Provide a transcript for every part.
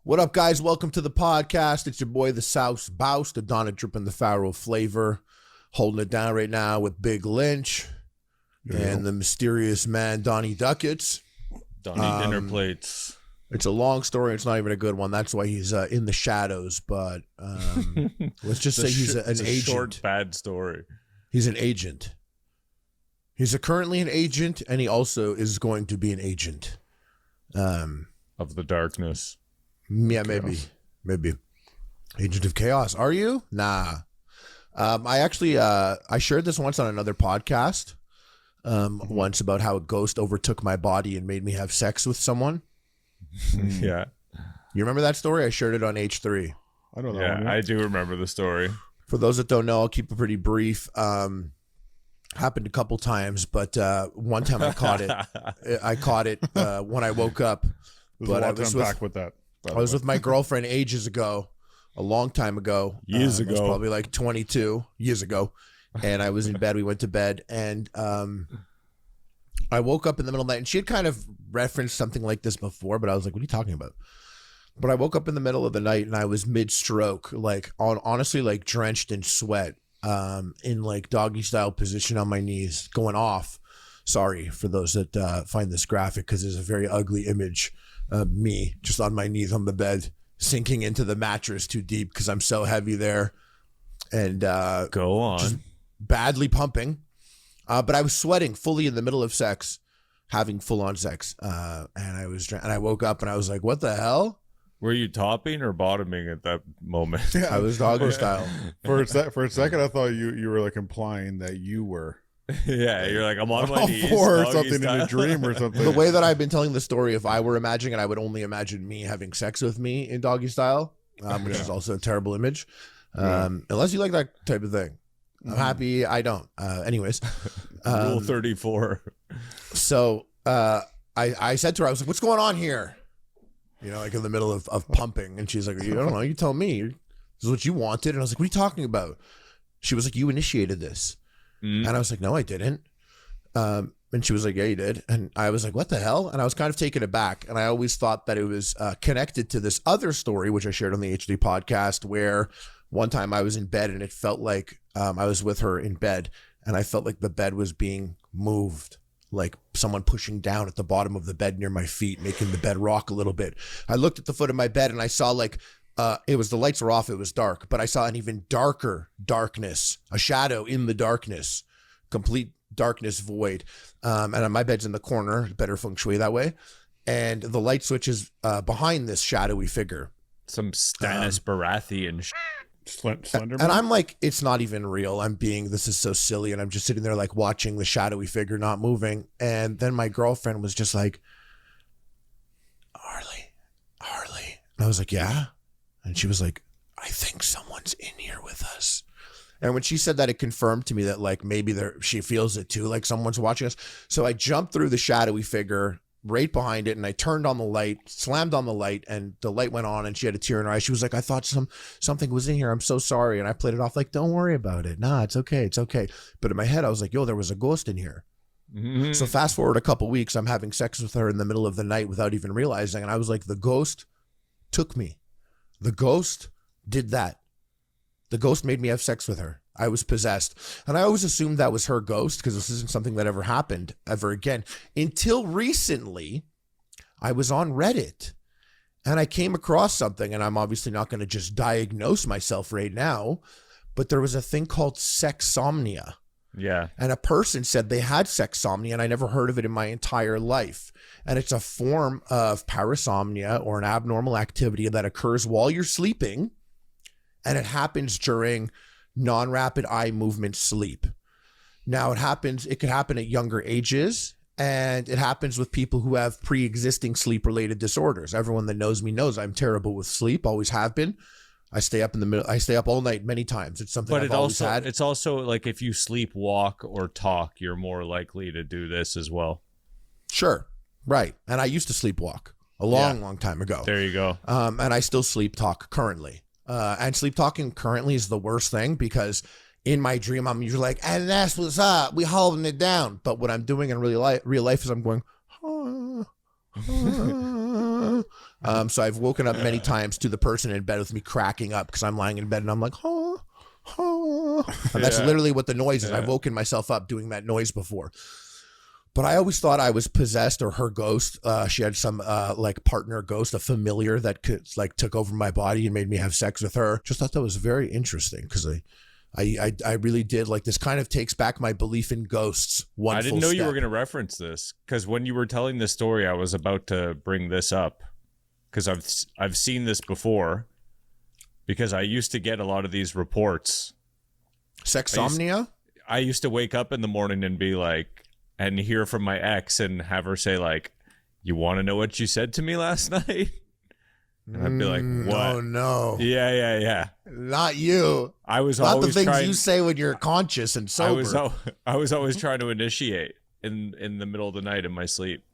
What up, guys? Welcome to the podcast. It's your boy, the South Bouse, the Donna dripping the Pharaoh flavor, holding it down right now with Big Lynch and the mysterious man, Donnie Ducats. Donnie dinner plates. It's a long story. It's not even a good one. That's why he's in the shadows. But let's just say he's an agent. Short, bad story. He's an agent. He's currently an agent, and he also is going to be an agent. Of the darkness. Yeah, maybe. Agent of Chaos. Are you? Nah. I actually I shared this once on another podcast. Once about how a ghost overtook my body and made me have sex with someone. Yeah. You remember that story? I shared it on H3. I don't know. Yeah, I do remember the story. For those that don't know, I'll keep it pretty brief. Happened a couple times, but one time I caught it. I caught it when I woke up. But I was with my girlfriend ages ago, a long time ago. Years ago. I was probably like 22 years ago. And I was in bed. We went to bed. And I woke up in the middle of the night. And she had kind of referenced something like this before. But I was like, what are you talking about? But I woke up in the middle of the night. And I was mid-stroke. Like, honestly, like drenched in sweat. In like doggy style position on my knees. Going off. Sorry for those that find this graphic. Because there's a very ugly image. Me just on my knees on the bed, sinking into the mattress too deep because I'm so heavy there, and go on, just badly pumping. But I was sweating fully in the middle of sex, having full on sex, and I woke up and I was like, "What the hell?" Were you topping or bottoming at that moment? Yeah, I was doggy style. For a second, I thought you were like implying that you were. Yeah, you're like, I'm on my knees. Or something in a dream or something. The way that I've been telling the story, if I were imagining it, I would only imagine me having sex with me in doggy style, which is also a terrible image. Unless you like that type of thing. I'm happy I don't. Anyways. Rule 34. So I said to her, I was like, what's going on here? You know, like in the middle of pumping. And she's like, I don't know. You tell me. This is what you wanted. And I was like, what are you talking about? She was like, you initiated this. And I was like, no, I didn't. And she was like, yeah, you did. And I was like, what the hell? And I was kind of taken aback. And I always thought that it was connected to this other story, which I shared on the HD podcast, where one time I was in bed and it felt like I was with her in bed. And I felt like the bed was being moved, like someone pushing down at the bottom of the bed near my feet, making the bed rock a little bit. I looked at the foot of my bed and I saw like, it was, the lights were off, it was dark, but I saw an even darker darkness, a shadow in the darkness, complete darkness void. And my bed's in the corner, better feng shui that way. And the light switch is behind this shadowy figure. Some Stannis Baratheon Slender. And I'm like, it's not even real. This is so silly. And I'm just sitting there like watching the shadowy figure not moving. And then my girlfriend was just like, Harley. And I was like, yeah. And she was like, I think someone's in here with us. And when she said that, it confirmed to me that like maybe she feels it too, like someone's watching us. So I jumped through the shadowy figure right behind it and I turned on the light, slammed on the light, and the light went on and she had a tear in her eye. She was like, I thought something was in here. I'm so sorry. And I played it off like, don't worry about it. Nah, it's okay. It's okay. But in my head, I was like, yo, there was a ghost in here. Mm-hmm. So fast forward a couple weeks, I'm having sex with her in the middle of the night without even realizing. And I was like, the ghost took me. The ghost did that. The ghost made me have sex with her. I was possessed. And I always assumed that was her ghost because this isn't something that ever happened ever again. Until recently, I was on Reddit and I came across something, and I'm obviously not going to just diagnose myself right now, but there was a thing called sexsomnia. Yeah. And a person said they had sexsomnia, and I never heard of it in my entire life. And it's a form of parasomnia, or an abnormal activity that occurs while you're sleeping, and it happens during non-rapid eye movement sleep. Now it could happen at younger ages, and it happens with people who have pre-existing sleep-related disorders. Everyone that knows me knows I'm terrible with sleep, always have been. I stay up all night many times. It's something I've always had. It's also like if you sleep, walk, or talk, you're more likely to do this as well. Sure. Right. And I used to sleepwalk a long time ago. There you go. And I still sleep talk currently. And sleep talking currently is the worst thing because in my dream, I'm usually like, and that's what's up. We holding it down. But what I'm doing in real life is I'm going, So I've woken up many times to the person in bed with me cracking up because I'm lying in bed and I'm like, oh, oh. And that's literally what the noise is. I've woken myself up doing that noise before. But I always thought I was possessed or her ghost. She had some like partner ghost, a familiar that could like took over my body and made me have sex with her. Just thought that was very interesting because I really did like this. Kind of takes back my belief in ghosts. I didn't know you were going to reference this because when you were telling this story, I was about to bring this up because I've seen this before because I used to get a lot of these reports. Sexsomnia? I used to wake up in the morning and be like, and hear from my ex and have her say like, you want to know what you said to me last night? And I'd be like, what? Oh, no. Yeah. Not you. I was not always the things you say when you're conscious and sober. I was always trying to initiate in the middle of the night in my sleep.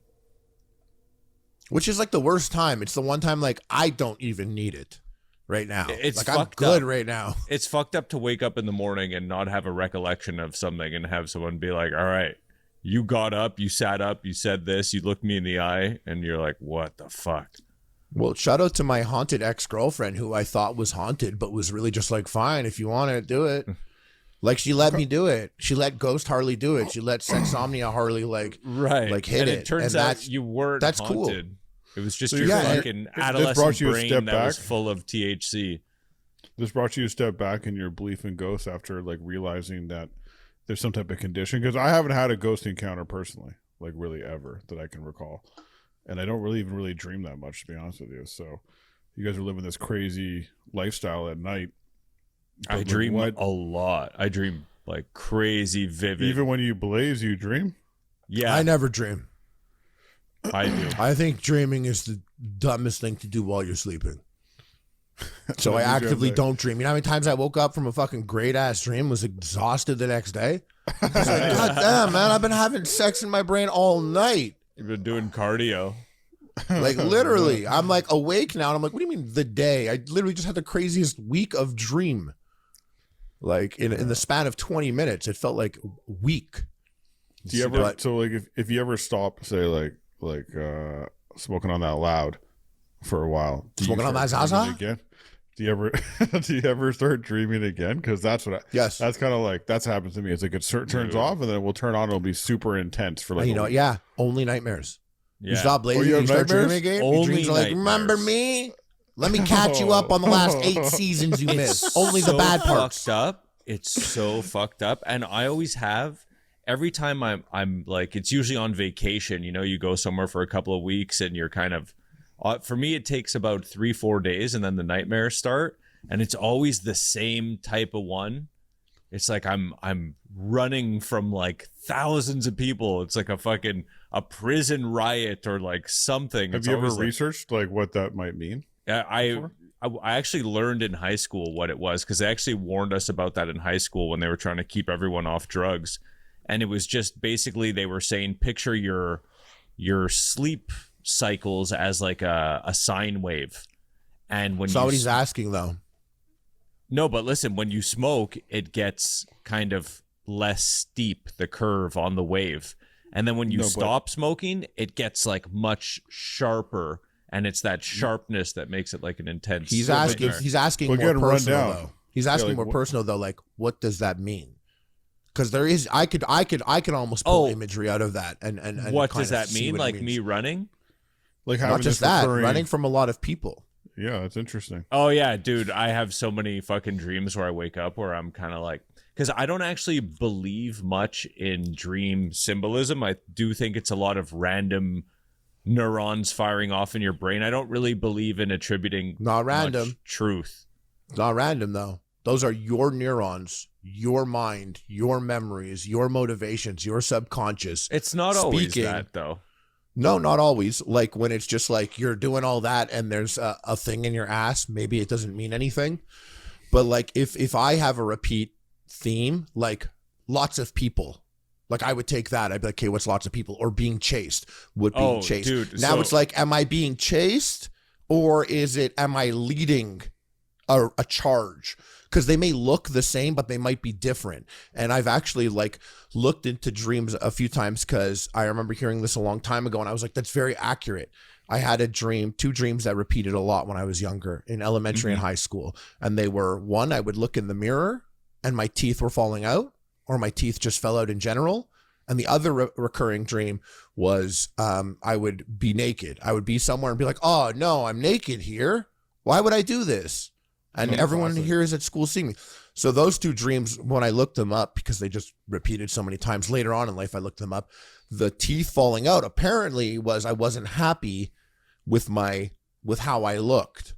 Which is like the worst time. It's the one time like I don't even need it right now. It's like fucked I'm good up. right now. It's fucked up to wake up in the morning and not have a recollection of something and have someone be like, all right, you got up, you sat up, you said this, you looked me in the eye, and you're like, what the fuck? Well, shout out to my haunted ex-girlfriend who I thought was haunted, but was really just like, fine, if you want it, do it. Like she let me do it. She let Ghost Harley do it. She let Sexsomnia Harley like hit and it. It turns out you weren't that's haunted. Cool. It was just So your yeah, fucking adolescent brain that was full of THC. This brought you a step back in your belief in ghosts after like realizing that there's some type of condition, because I haven't had a ghost encounter personally, like really ever that I can recall, and I don't really dream that much, to be honest with you. So you guys are living this crazy lifestyle at night. I dream a lot. I dream like crazy vivid. Even when you blaze, you dream? Yeah, I never dream. I do. I think dreaming is the dumbest thing to do while you're sleeping. So I actively don't dream. You know how many times I woke up from a fucking great ass dream, was exhausted the next day? I was like, God damn, man, I've been having sex in my brain all night. You've been doing cardio. Like literally, I'm like awake now, and I'm like, what do you mean the day? I literally just had the craziest week of dream. Like in the span of 20 minutes, it felt like a week. Do you ever so like if you ever stop, say like smoking on that loud for a while, smoking on that Zaza again? Do you ever start dreaming again? Because that's what that's kind of like that's happened to me. It's like it turns off and then it will turn on. It'll be super intense for like only nightmares. Yeah. You stop blazing, you start dreaming again. Your dreams are like, remember me? Let me catch you up on the last 8 seasons you missed. Only the bad parts. It's so fucked up, and I always have. Every time I'm like, it's usually on vacation. You know, you go somewhere for a couple of weeks, and you're kind of. For me, it takes about 3-4 days, and then the nightmares start, and it's always the same type of one. It's like I'm running from like thousands of people. It's like a prison riot or like something. Have you ever researched like what that might mean? I actually learned in high school what it was, because they actually warned us about that in high school when they were trying to keep everyone off drugs, and it was just basically they were saying picture your sleep cycles as like a sine wave, and when somebody's asking though. No, but listen, when you smoke, it gets kind of less steep, the curve on the wave, and then when you stop smoking, it gets like much sharper, and it's that sharpness that makes it like an intense. He's asking more personal though. He's asking more personal though, like what does that mean? Because there is, I could almost pull imagery out of that, and what does that mean? Like me running. Like not just that, running from a lot of people. Yeah, that's interesting. Oh yeah, dude, I have so many fucking dreams where I wake up where I'm kind of like, because I don't actually believe much in dream symbolism. I do think it's a lot of random neurons firing off in your brain. I don't really believe in attributing not random much truth. Not random though. Those are your neurons, your mind, your memories, your motivations, your subconscious. It's not always that though. No, not always. Like when it's just like you're doing all that and there's a thing in your ass, maybe it doesn't mean anything. But like if I have a repeat theme, like lots of people, like I would take that. I'd be like, okay, what's lots of people? Or being chased. Being chased. Dude, now it's like, am I being chased or am I leading a charge? Because they may look the same, but they might be different. And I've actually like looked into dreams a few times because I remember hearing this a long time ago, and I was like, that's very accurate. I had a dream, 2 dreams that repeated a lot when I was younger in elementary and high school. And they were, one, I would look in the mirror and my teeth were falling out, or my teeth just fell out in general. And the other recurring dream was I would be naked. I would be somewhere and be like, oh, no, I'm naked here. Why would I do this? And everyone here is at school seeing me. So those 2 dreams, when I looked them up, because they just repeated so many times later on in life, I looked them up. The teeth falling out apparently was I wasn't happy with how I looked.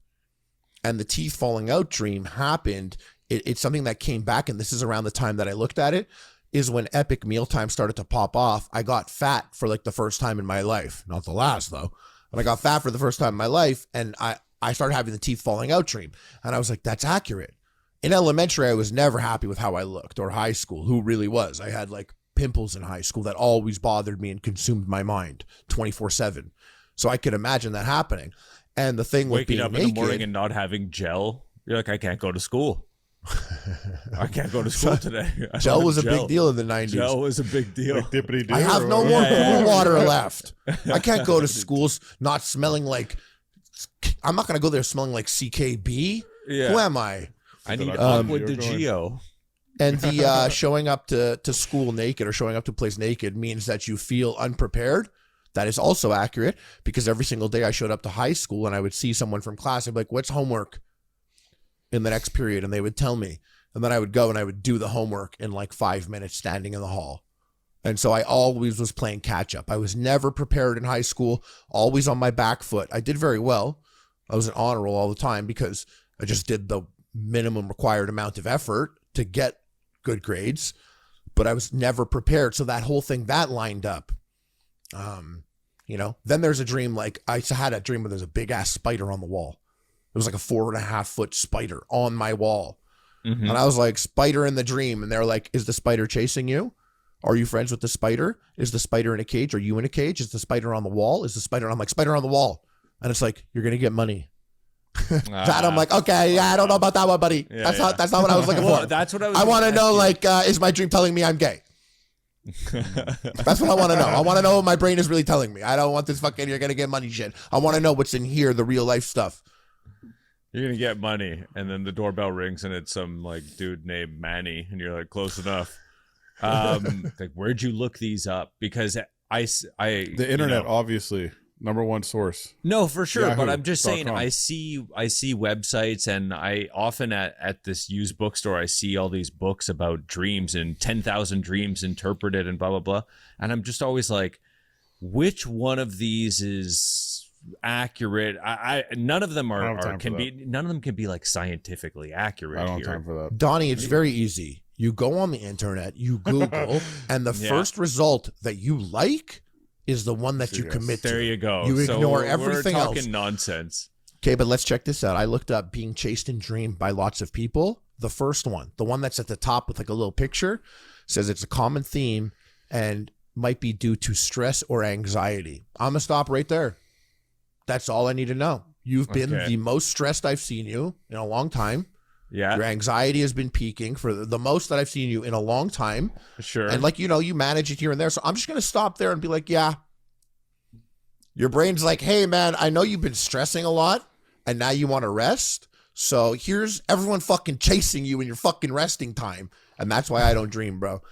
And the teeth falling out dream happened. It's something that came back, and this is around the time that I looked at it, is when epic mealtime started to pop off. I got fat for like the first time in my life. Not the last though. But I got fat for the first time in my life, and I started having the teeth falling out dream. And I was like, that's accurate. In elementary, I was never happy with how I looked, or high school, who really was. I had like pimples in high school that always bothered me and consumed my mind 24/7. So I could imagine that happening. And the thing with waking being up naked, in the morning and not having gel, you're like, I can't go to school. I can't go to school today. Gel was a big deal in the 90s. Gel was a big deal. Like dippity-doo, I have no or- more pool water left. I can't go to schools not smelling like, I'm not going to go there smelling like CKB. Yeah. Who am I? I need Um, with the you're going- Geo. And the showing up to school naked, or showing up to a place naked, means that you feel unprepared. That is also accurate, because every single day I showed up to high school and I would see someone from class. I'd be like, what's homework in the next period? And they would tell me. And then I would go and I would do the homework in like 5 minutes standing in the hall. And so I always was playing catch up. I was never prepared in high school, always on my back foot. I did very well. I was an honor roll all the time because I just did the minimum required amount of effort to get good grades, but I was never prepared. So that whole thing, that lined up. Then there's a dream, like I had a dream where there's a big ass spider on the wall. It was like a 4.5 foot spider on my wall. And I was like, spider in the dream. And they're like, is the spider chasing you? Are you friends with the spider? Is the spider in a cage? Are you in a cage? Is the spider on the wall? Is the spider? I'm like, spider on the wall. And it's like, you're going to get money. That I'm like, okay, yeah, I don't know about that one, buddy. Yeah, that's not what I was looking for. That's what I was. I want to know, like, is my dream telling me I'm gay? That's what I want to know. I want to know what my brain is really telling me. I don't want this fucking you're gonna get money shit. I want to know what's in here, the real life stuff. You're gonna get money, and then the doorbell rings, and it's some like dude named Manny, and you're like, close enough. Like, where'd you look these up? Because the internet, obviously, #1 source. No, for sure. But I'm just saying, Yahoo.com. I see websites, and I often at this used bookstore, I see all these books about dreams and 10,000 dreams interpreted and blah blah blah. And I'm just always like, which one of these is accurate? None of them none of them can be like scientifically accurate. I don't have here. time for that. Donnie, it's very easy. You go on the internet, you Google, and the first result that you like is the one that you commit to. There you go. You ignore everything we're else. talking nonsense. Okay, but let's check this out. I looked up being chased in dream by lots of people. The first one, the one that's at the top with like a little picture, says it's a common theme and might be due to stress or anxiety. I'm going to stop right there. That's all I need to know. You've been the most stressed I've seen you in a long time. Yeah. Your anxiety has been peaking for the most that I've seen you in a long time. Sure. And like, you manage it here and there. So I'm just going to stop there and be like, yeah. Your brain's like, hey, man, I know you've been stressing a lot and now you want to rest. So here's everyone fucking chasing you in your fucking resting time. And that's why I don't dream, bro.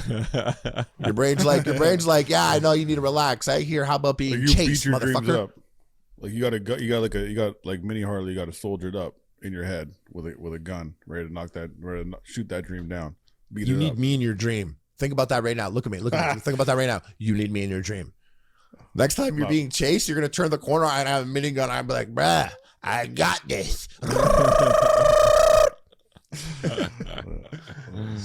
Your brain's like, yeah, I know you need to relax. I hear, how about being Like, you chased, beat your dreams motherfucker? up. Like you got like mini Harley. You got to soldier it up in your head with a gun, ready to shoot that dream down. Beat You it need up. me in your dream. Think about that right now. Look at me. Think about that right now. You need me in your dream. Next time you're being chased, you're going to turn the corner and have a minigun. I'd be like, bruh, I got this.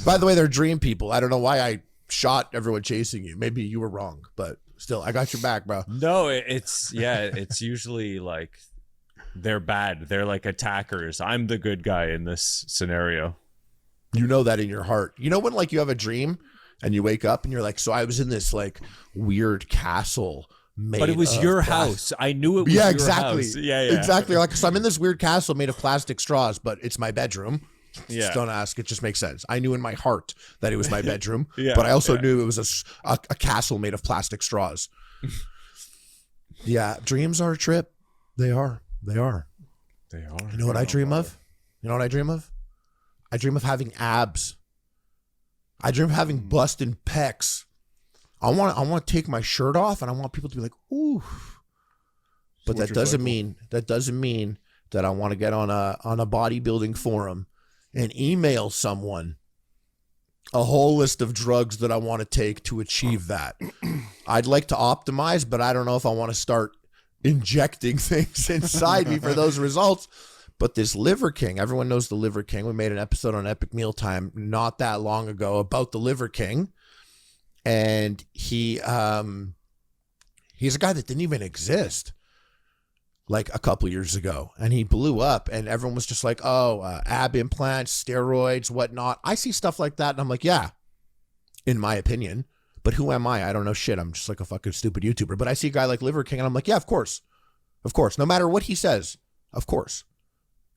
By the way, they're dream people. I don't know why I shot everyone chasing you. Maybe you were wrong, but still, I got your back, bro. No, it's usually like they're bad. They're like attackers. I'm the good guy in this scenario. You know that in your heart. You know when like you have a dream and you wake up and you're like, so I was in this like weird castle made But it was of your plastic. house. I knew it was Yeah, your exactly. house. Yeah. Exactly. Like, so I'm in this weird castle made of plastic straws, but it's my bedroom. Yeah. Just don't ask. It just makes sense. I knew in my heart that it was my bedroom, Yeah, but I also knew it was a castle made of plastic straws. Yeah, dreams are a trip. They are. They are. They are. You know what I dream of? You know what I dream of? I dream of having abs. I dream of having busting pecs. I want to take my shirt off and I want people to be like, ooh. But that doesn't mean that I want to get on a bodybuilding forum and email someone a whole list of drugs that I want to take to achieve that. I'd like to optimize, but I don't know if I want to start injecting things inside me for those results. But this Liver King, everyone knows the Liver King. We made an episode on Epic Mealtime not that long ago about the Liver King. And he's a guy that didn't even exist like a couple years ago. And he blew up and everyone was just like, oh, ab implants, steroids, whatnot. I see stuff like that and I'm like, yeah, in my opinion. But who am I? I don't know shit. I'm just like a fucking stupid YouTuber. But I see a guy like Liver King and I'm like, yeah, of course. Of course. No matter what he says, of course.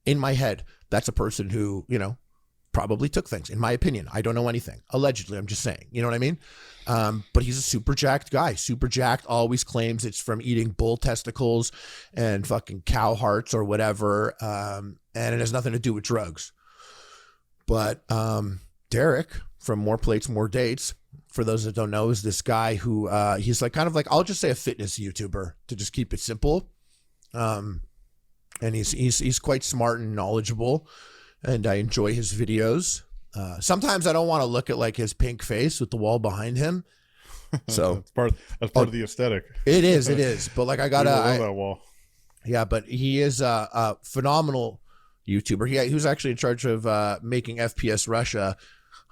In my head, that's a person who, you know, probably took things, in my opinion. I don't know anything. Allegedly, I'm just saying. You know what I mean? But he's a super jacked guy. Super jacked, always claims it's from eating bull testicles and fucking cow hearts or whatever. And it has nothing to do with drugs. But Derek from More Plates, More Dates, for those that don't know, is this guy who he's like kind of like, I'll just say a fitness YouTuber to just keep it simple. And he's quite smart and knowledgeable, and I enjoy his videos. Sometimes I don't want to look at like his pink face with the wall behind him. So that's part of the aesthetic. It is. But like I that wall. Yeah, but he is a phenomenal YouTuber. He was actually in charge of making FPS Russia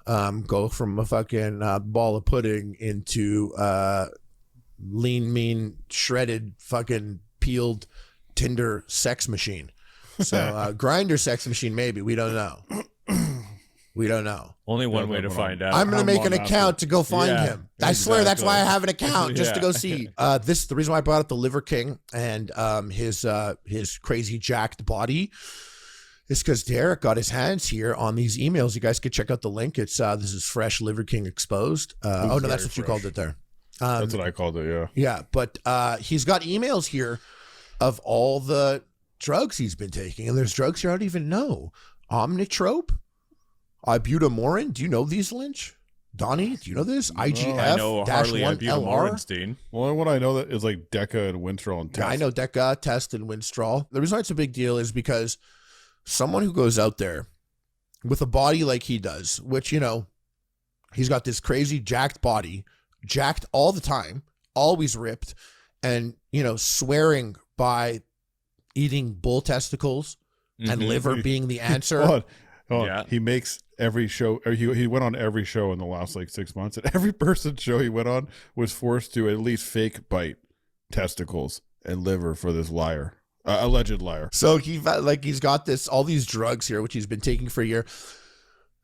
go from a fucking ball of pudding into lean, mean, shredded, fucking peeled Tinder sex machine. So grinder sex machine, maybe. We don't know. We don't know. Only one way to find out. I'm gonna make an account to go find him. I swear that's why I have an account, just to go see. The reason why I brought up the Liver King and his crazy jacked body is because Derek got his hands here on these emails. You guys could check out the link. It's this is Fresh Liver King Exposed. Oh no, that's what you called it there. That's what I called it. Yeah. Yeah, but he's got emails here of all the drugs he's been taking, and there's drugs here I don't even know. Omnitrope, ibutamorin. Do you know these, Lynch? Donnie, do you know this? IGF. I know Harley and LR. Well, only one I know that is like Deca and Winstrol and Test. Yeah, I know Deca, Test, and Winstrol. The reason why it's a big deal is because someone who goes out there with a body like he does, which, you know, he's got this crazy jacked body, jacked all the time, always ripped, and, you know, swearing by eating bull testicles and liver being the answer. Hold on. Yeah. He makes every show, or he went on every show in the last like 6 months, and every person's show he went on was forced to at least fake bite testicles and liver for this liar, alleged liar. So he's got all these drugs here, which he's been taking for a year.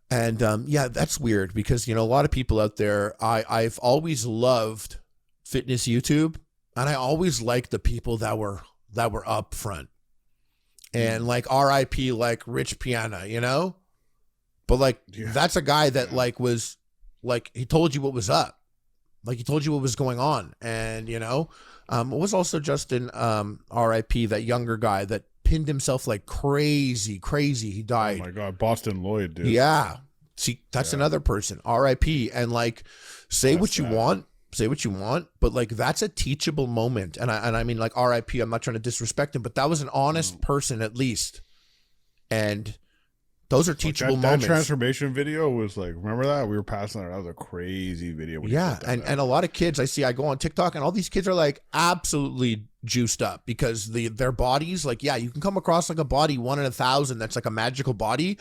And yeah, that's weird because, you know, a lot of people out there, I've always loved fitness YouTube. And I always liked the people that were up front, and like RIP, like Rich Piana, you know, but like, that's a guy that like was like, he told you what was up. Like he told you what was going on. And, you know, it was also Justin, RIP, that younger guy that pinned himself like crazy. He died. Oh my God. Boston Lloyd, dude. Yeah. See, that's another person, RIP. And like, say what you want, but like, that's a teachable moment. And I mean, like, RIP, I'm not trying to disrespect him, but that was an honest person at least. And those are teachable moments. That transformation video was like, remember that? We were passing that. That was a crazy video. Yeah. And a lot of kids I go on TikTok and all these kids are like absolutely juiced up because their bodies, like, yeah, you can come across like a body 1 in 1,000 that's like a magical body.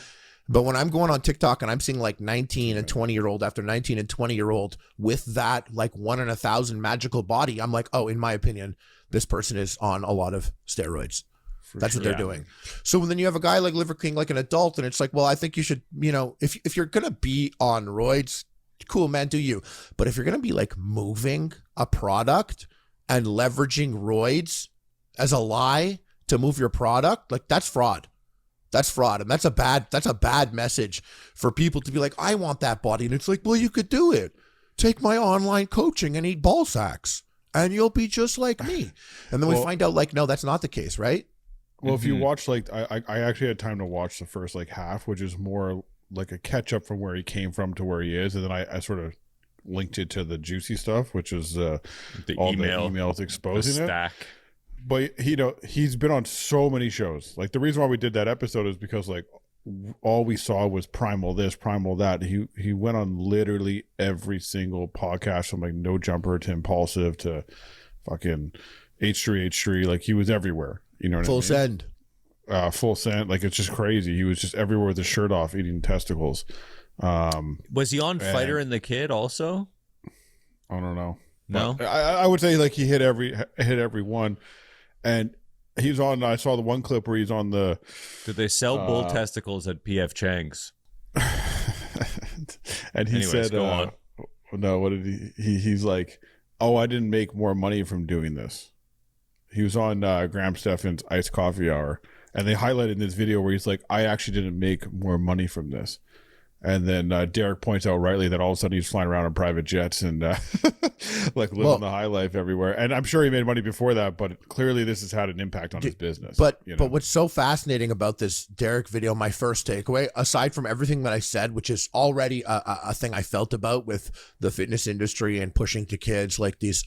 But when I'm going on TikTok and I'm seeing like 19 and 20-year-old after 19 and 20-year-old with that like 1 in 1,000 magical body, I'm like, oh, in my opinion, this person is on a lot of steroids. That's what they're doing. So then you have a guy like Liver King, like an adult, and it's like, well, I think you should, you know, if you're going to be on roids, cool, man, do you. But if you're going to be like moving a product and leveraging roids as a lie to move your product, like that's fraud. That's fraud. And that's a bad message for people to be like, I want that body. And it's like, well, you could do it. Take my online coaching and eat ball sacks. and you'll be just like me. And then we find out like, no, that's not the case, right? Well, if you watch like I actually had time to watch the first like half, which is more like a catch up from where he came from to where he is, and then I sort of linked it to the juicy stuff, which is all the emails exposing it. But he's been on so many shows. Like the reason why we did that episode is because like all we saw was Primal this, Primal that. He went on literally every single podcast, from like No Jumper to Impulsive to fucking H3H3. Like he was everywhere. You know what I mean? Full send. Like it's just crazy. He was just everywhere with his shirt off, eating testicles. Was he on Fighter and the Kid also? I don't know. No, but I would say like he hit every one, and he's on. I saw the one clip where he's on the. Did they sell bull testicles at PF Chang's? And he said, go on. "No, what did he? He's like, oh, I didn't make more money from doing this." He was on Graham Stephan's Iced Coffee Hour, and they highlighted in this video where he's like, I actually didn't make more money from this. And then Derek points out rightly that all of a sudden he's flying around in private jets and like living the high life everywhere. And I'm sure he made money before that, but clearly this has had an impact on his business. But what's so fascinating about this Derek video, my first takeaway, aside from everything that I said, which is already a thing I felt about with the fitness industry and pushing to kids like these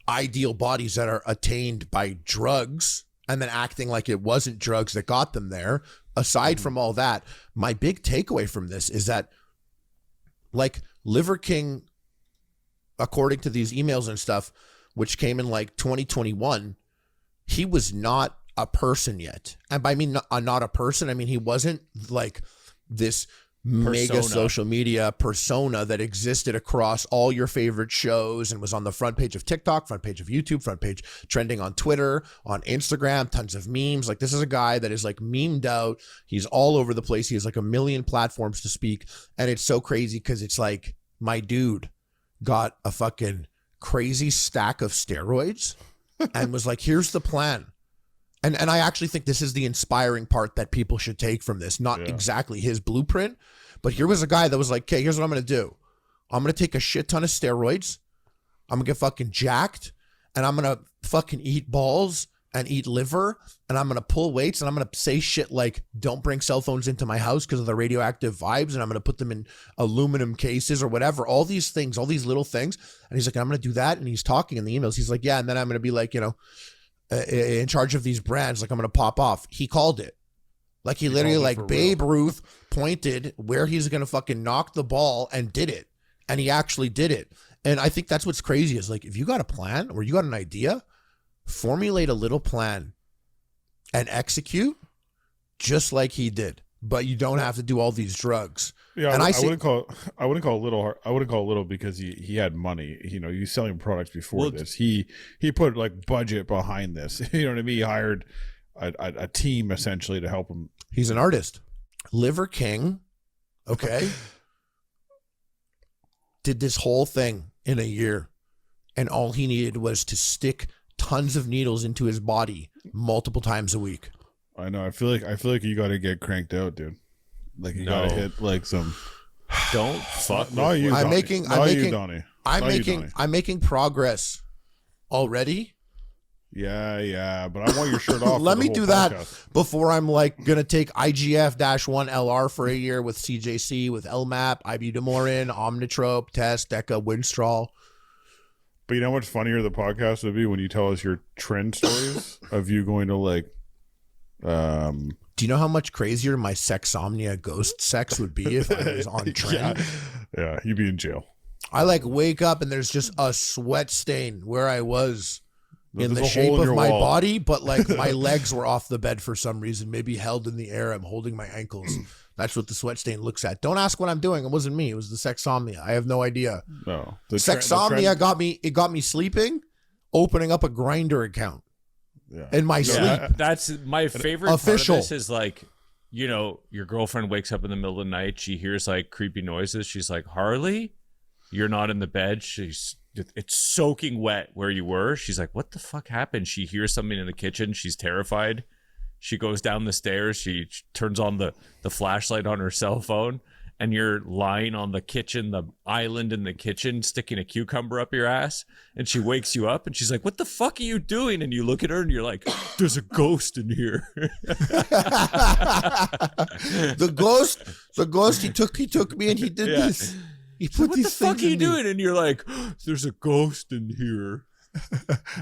ideal bodies that are attained by drugs and then acting like it wasn't drugs that got them there. Aside from all that, my big takeaway from this is that, like, Liver King, according to these emails and stuff, which came in like 2021, he was not a person yet. And by me not a person, I mean he wasn't like this mega social media persona that existed across all your favorite shows and was on the front page of TikTok, front page of YouTube, front page trending on Twitter, on Instagram, tons of memes. Like this is a guy that is like memed out. He's all over the place. He has like a million platforms to speak. And it's so crazy because it's like my dude got a fucking crazy stack of steroids and was like, here's the plan. And I actually think this is the inspiring part that people should take from this. Not exactly his blueprint, but here was a guy that was like, okay, here's what I'm going to do. I'm going to take a shit ton of steroids. I'm going to get fucking jacked. And I'm going to fucking eat balls and eat liver. And I'm going to pull weights. And I'm going to say shit like, don't bring cell phones into my house because of the radioactive vibes. And I'm going to put them in aluminum cases or whatever. All these things, all these little things. And he's like, I'm going to do that. And he's talking in the emails. He's like, yeah. And then I'm going to be like, in charge of these brands, like I'm going to pop off. He called it. Like he literally like Babe Ruth pointed where he's going to fucking knock the ball and did it. And he actually did it. And I think that's what's crazy is like, if you got a plan or you got an idea, formulate a little plan and execute just like he did. But you don't have to do all these drugs. Yeah, and I wouldn't call it little. I wouldn't call it little because he had money. He's selling products before this. He put like budget behind this. You know what I mean? He hired a team essentially to help him. He's an artist. Liver King, okay, did this whole thing in a year, and all he needed was to stick tons of needles into his body multiple times a week. I know. I feel like you got to get cranked out, dude. Like you got to hit like some. Don't fuck. Not you, Donnie. I'm making progress already. Yeah, but I want your shirt off. Let me do that before I'm like gonna take IGF-1 LR for a year with CJC, with LMAP, Ibutamorin, Omnitrope, Test, Deca, Winstrol. But you know what's funnier? The podcast would be when you tell us your trend stories of you going to like. Do you know how much crazier my sexsomnia ghost sex would be if I was on trend? Yeah, you'd be in jail. I like wake up and there's just a sweat stain where I was in the shape of my body, but like my legs were off the bed for some reason, maybe held in the air. I'm holding my ankles. That's what the sweat stain looks at. Don't ask what I'm doing. It wasn't me. It was the sexsomnia. I have no idea. No, sexsomnia got me sleeping, opening up a Grindr account. Yeah. In my sleep. That's my favorite official. Part of this is like, your girlfriend wakes up in the middle of the night. She hears like creepy noises. She's like, Harley, you're not in the bed. It's soaking wet where you were. She's like, what the fuck happened? She hears something in the kitchen. She's terrified. She goes down the stairs. She turns on the flashlight on her cell phone. and you're lying on the island in the kitchen, sticking a cucumber up your ass, and she wakes you up and she's like, "What the fuck are you doing?" And you look at her and you're like, "There's a ghost in here." the ghost, he took me and he did this. He put What these the fuck things are you in me. doing? And you're like, "There's a ghost in here."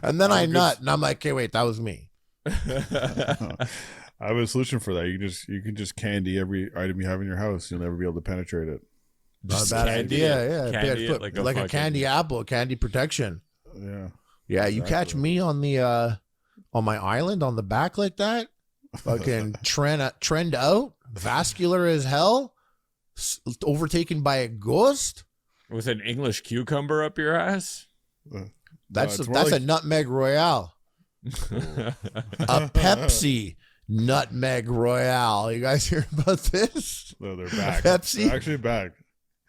And then I nut, and I'm like, "Okay, wait, that was me." I have a solution for that. You can just candy every item you have in your house. You'll never be able to penetrate it. Not a bad idea. Yeah, Candy it like a candy apple, candy protection. Yeah. Yeah, you catch me on the on my island on the back like that, fucking trend out, vascular as hell, overtaken by a ghost. With an English cucumber up your ass? That's it's a like- nutmeg royale. A Pepsi nutmeg royale. You guys hear about this? No, they're back. Pepsi? They're actually back.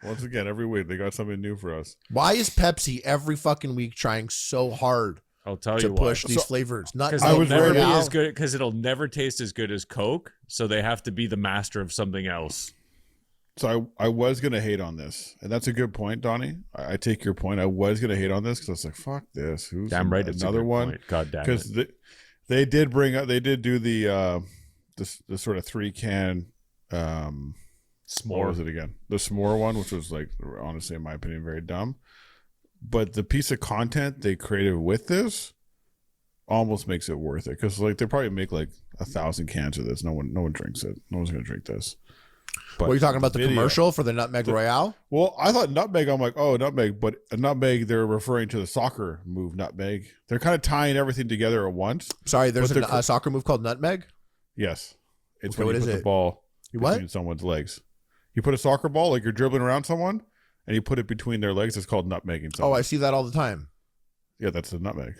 Once again, every week they got something new for us. Why is Pepsi every fucking week trying so hard I'll tell to you push why. these flavors? Because Nutmeg it'll was never be royale. as good. Because it'll never taste as good as Coke. So they have to be the master of something else. So I was going to hate on this. And that's a good point, Donnie. I take your point. I was going to hate on this because I was like, fuck this. Who's Damn right, it's another a good one? Point. God damn it. Because they did do the sort of 3-can what S'more. was it again? The s'more one, which was like, honestly, in my opinion, very dumb. But the piece of content they created with this almost makes it worth it, because like they probably make like 1,000 cans of this. No one drinks it. No one's gonna drink this. But What are you talking about? The video- commercial for the nutmeg royale? Well, I thought nutmeg. I'm like, oh, nutmeg, but a nutmeg. They're referring to the soccer move, nutmeg. They're kind of tying everything together at once. Sorry, there's But a soccer move called nutmeg. Yes, it's Okay, when what you is put the it? ball You what? between someone's legs. You put a soccer ball, like you're dribbling around someone, and you put it between their legs. It's called nutmegging. Oh, Someone. I see that all the time. Yeah, that's a nutmeg.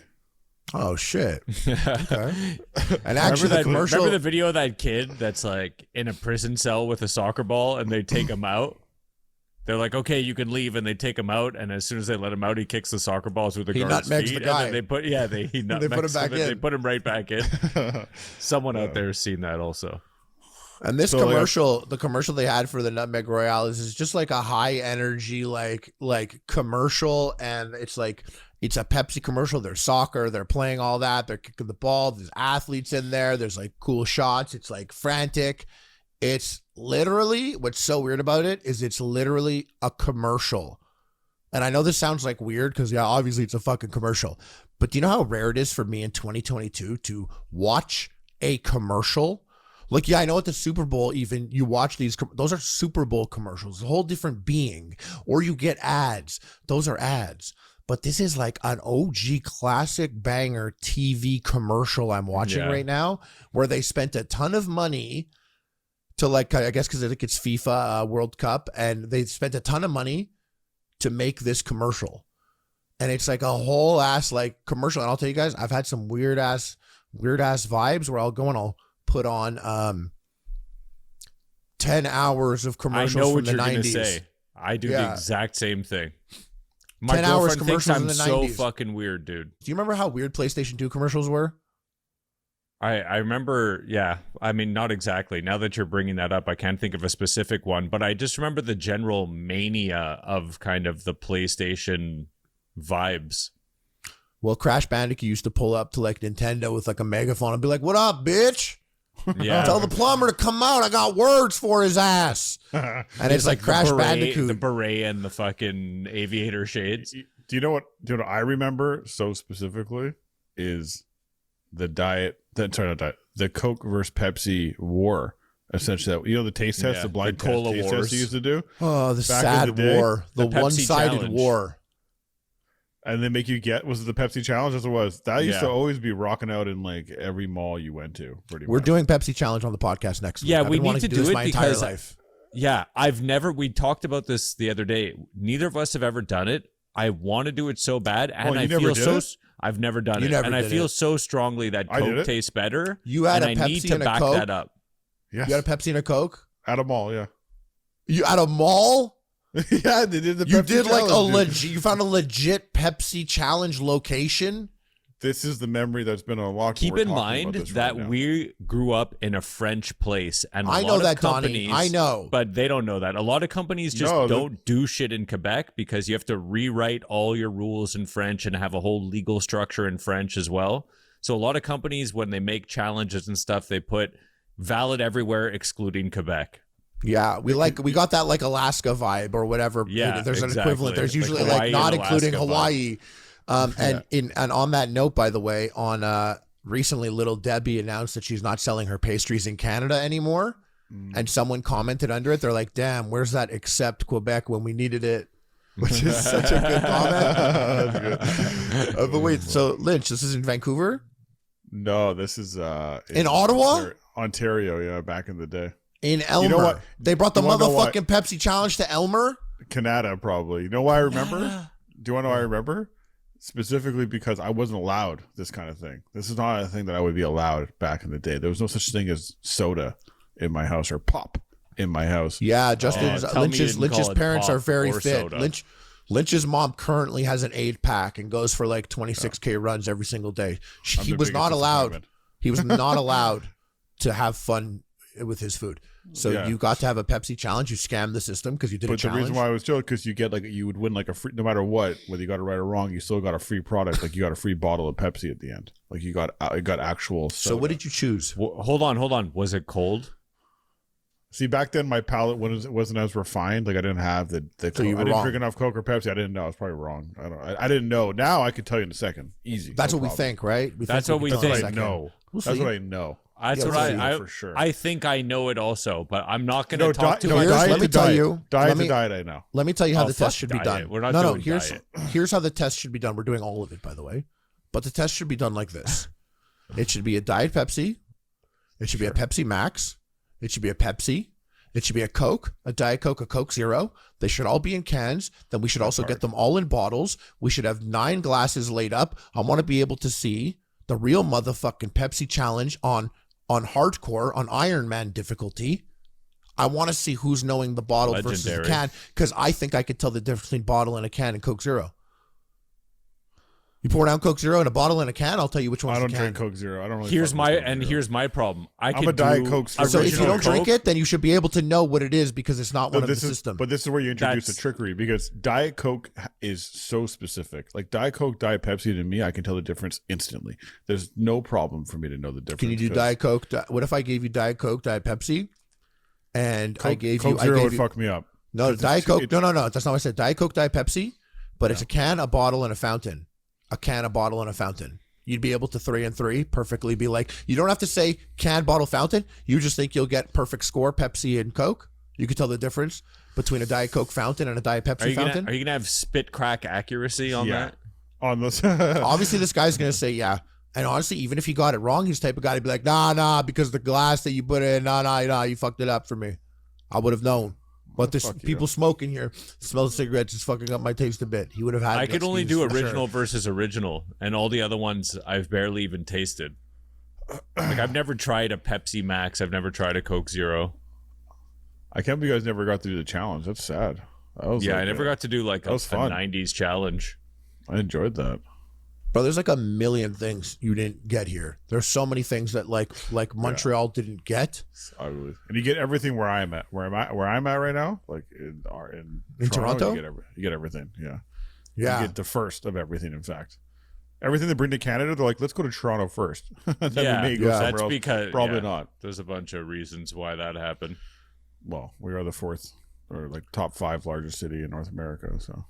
Oh shit! Okay. And Remember actually, the commercial. Remember the video of that kid that's like in a prison cell with a soccer ball, and they take him out. They're like, "Okay, you can leave," and they take him out. And as soon as they let him out, he kicks the soccer ball through the He guard's nutmegs feet. the guy. And then he nutmegs put him back and then They in. put him right back in. Someone out there has seen that also. And this So, like, commercial, the commercial they had for the nutmeg royale is just like a high energy like commercial, and it's a Pepsi commercial. There's soccer, they're playing all that, they're kicking the ball, there's athletes in there, there's like cool shots, it's like frantic. It's literally, what's so weird about it is it's literally a commercial. And I know this sounds like weird because yeah, obviously it's a fucking commercial. But do you know how rare it is for me in 2022 to watch a commercial? Like, yeah, I know at the Super Bowl, even you watch those are Super Bowl commercials, a whole different being. Or you get ads. Those are ads. But this is like an OG classic banger TV commercial I'm watching right now, where they spent a ton of money to, like, I guess because I think it's FIFA World Cup, and they spent a ton of money to make this commercial. And it's like a whole ass like commercial. And I'll tell you guys, I've had some weird ass vibes where I'll go and I'll put on 10 hours of commercials I know from what the you're 90s. going to say. I do the exact same thing. My 10 hours girlfriend thinks commercials I'm in the so 90s. fucking weird, dude. Do you remember how weird PlayStation 2 commercials were? I remember, yeah. I mean, not exactly. Now that you're bringing that up, I can't think of a specific one, but I just remember the general mania of kind of the PlayStation vibes. Well, Crash Bandicoot used to pull up to like Nintendo with like a megaphone and be like, "What up, bitch? Yeah. Tell the plumber to come out. I got words for his ass." And it's like Crash the Bandicoot. beret and the fucking aviator shades. Do you know what I remember so specifically is the the Coke versus Pepsi war. Essentially, the taste test, Yeah, the blind the cola taste wars. test you used to do, Oh, the Back in sad the day, war. The the Pepsi one-sided challenge. war. and they make you get, was it the Pepsi challenge? As it was, that used to Yeah. always be rocking out in like every mall you went to. Pretty We're much. doing Pepsi Challenge on the podcast next week. Yeah, I've we been need wanting to do do this it my entire because life. Yeah, we talked about this the other day. Neither of us have ever done it. I want to do it so bad, and you I never feel did so. it? I've never done You it, never and I did feel it. so strongly that I did Coke it. tastes better. You had and a I Pepsi need to and a back Coke? that up. Yes. You had a Pepsi and a Coke? At a mall, yeah. You at a mall? Yeah, they did the You Pepsi did like a challenge, dude. legit. You found a legit Pepsi Challenge location. this is the memory that's been unlocked. Keep We're in talking mind about this that right now. we grew up in a French place, and I a know lot that, of Donnie. companies, I know. but they don't know that. A lot of companies just No, don't do shit in Quebec because you have to rewrite all your rules in French and have a whole legal structure in French as well. So a lot of companies, when they make challenges and stuff, they put valid everywhere excluding Quebec. Yeah, we got that like Alaska vibe or whatever. Yeah, There's an exactly. equivalent. There's Like usually Hawaii like not and including Alaska Hawaii. And on that note, by the way, on recently, Little Debbie announced that she's not selling her pastries in Canada anymore. And someone commented under it. They're like, "Damn, where's that except Quebec when we needed it?" Which is such a good comment. That's good. But wait, so Lynch, this is in Vancouver? No, this is In Ottawa? Ontario, yeah, back in the day. In Elmer. You know what? They brought the You wanna know why? motherfucking Pepsi challenge to Elmer? Canada, probably. You know why I remember? Do you want to know why I remember? Specifically because I wasn't allowed this kind of thing. This is not a thing that I would be allowed back in the day. There was no such thing as soda in my house or pop in my house. Yeah, Justin's tell me you didn't Lynch's call it parents pop are very or fit. soda. Lynch's mom currently has an 8-pack and goes for like 26K runs every single day. I'm He the was biggest not allowed. disappointment. He was not allowed to have fun with his food. So Yeah. you got to have a Pepsi challenge. You scammed the system because you did a But the challenge. reason why I was chill because you would win like a free, no matter what, whether you got it right or wrong, you still got a free product. Like you got a free bottle of Pepsi at the end. Like you got actual soda. So what did you choose? Hold on. Was it cold? See, back then my palate wasn't as refined. Like I didn't have the Coke. you were I didn't wrong. drink enough Coke or Pepsi. I didn't know. I was probably wrong. I didn't know. Now I could tell you in a second. Easy. That's no what we problem. think, right? That's what we can That's tell what in a I second. know. We'll That's see. what I know. That's Yeah, what we'll see. I for sure. I think I know it also, but I'm not going to No, talk too no, much. Here's- diet let me to tell diet. you- Diet let to me- diet. I know. Let me tell you how Oh, the fuck test should be diet. done. We're not no, doing here's diet. here's how the test should be done. We're doing all of it, by the way. But the test should be done like this. It should be a Diet Pepsi. It should be a Pepsi Max. It should be a Pepsi. It should be a Coke, a Diet Coke, a Coke Zero. They should all be in cans. Then we should also get them all in bottles. We should have 9 glasses laid up. I want to be able to see the real motherfucking Pepsi challenge on hardcore, on Iron Man difficulty. I want to see who's knowing the bottle versus the Legendary. can, because I think I could tell the difference between bottle and a can and Coke Zero. You pour down Coke Zero in a bottle and a can, I'll tell you which one's I don't the can. drink Coke Zero. I don't really. Here's fuck with Coke Zero. here's my problem. I'm a Diet Coke So if you original don't drink Coke. it, then you should be able to know what it is because it's not one of the system. But this is where you introduce the That's- trickery because Diet Coke is so specific. Like Diet Coke, Diet Pepsi, to me, I can tell the difference instantly. There's no problem for me to know the difference. Can you do 'cause Diet Coke? What if I gave you Diet Coke, Diet Pepsi, and I gave Coke you Zero I would gave you fuck me up. no It's Diet too- Coke? it's- No, that's not what I said. Diet Coke, Diet Pepsi, but it's a can, a bottle, and a fountain. A can, a bottle, and a fountain. You'd be able to 3 and 3 perfectly be like, you don't have to say can, bottle, fountain. You just think you'll get perfect score, Pepsi and Coke. You could tell the difference between a Diet Coke fountain and a Diet Are Pepsi you fountain. gonna have spit crack accuracy on Yeah. that? On this. Obviously, this guy's going to say, yeah. And honestly, even if he got it wrong, he's the type of guy to be like, nah, because the glass that you put in, nah, you fucked it up for me. I would have known. But there's Fuck you. people smoking here. Smell the cigarettes is fucking up my taste a bit. He would have had I could only excuse do for sure. original versus original, and all the other ones I've barely even tasted. Like I've never tried a Pepsi Max. I've never tried a Coke Zero. I can't believe you guys never got to do the challenge. That's sad. That was Yeah, like I never got to do like that a was fun. 90s challenge. I enjoyed that. Bro, there's like a million things you didn't get here. There's so many things that like Montreal didn't get. And you get everything where I'm at. Where I'm at right now, like in Toronto? you get everything. Yeah. Yeah. You get the first of everything. In fact, everything they bring to Canada, they're like, let's go to Toronto first. Then Yeah, we may go yeah. somewhere That's else. because Probably yeah, not. There's a bunch of reasons why that happened. Well, we are the 4th or like top 5 largest city in North America. So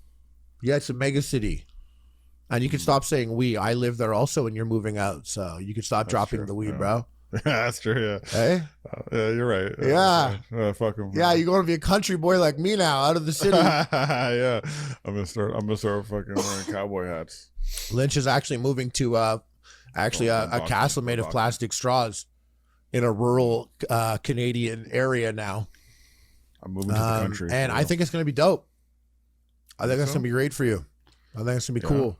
Yeah, it's a mega city. And you can stop saying we. I live there also, and you're moving out. So you can stop dropping true, the weed, yeah. bro. that's true. Yeah. Hey? Yeah, you're right. Yeah. Fuck 'em. Yeah, you're going to be a country boy like me now, out of the city. Yeah. I'm gonna start fucking wearing cowboy hats. Lynch is actually moving to a castle made of plastic straws in a rural Canadian area now. I'm moving to the country. And for I real. think it's going to be dope. I think that's so? going to be great for you. I think it's going to be Yeah. cool.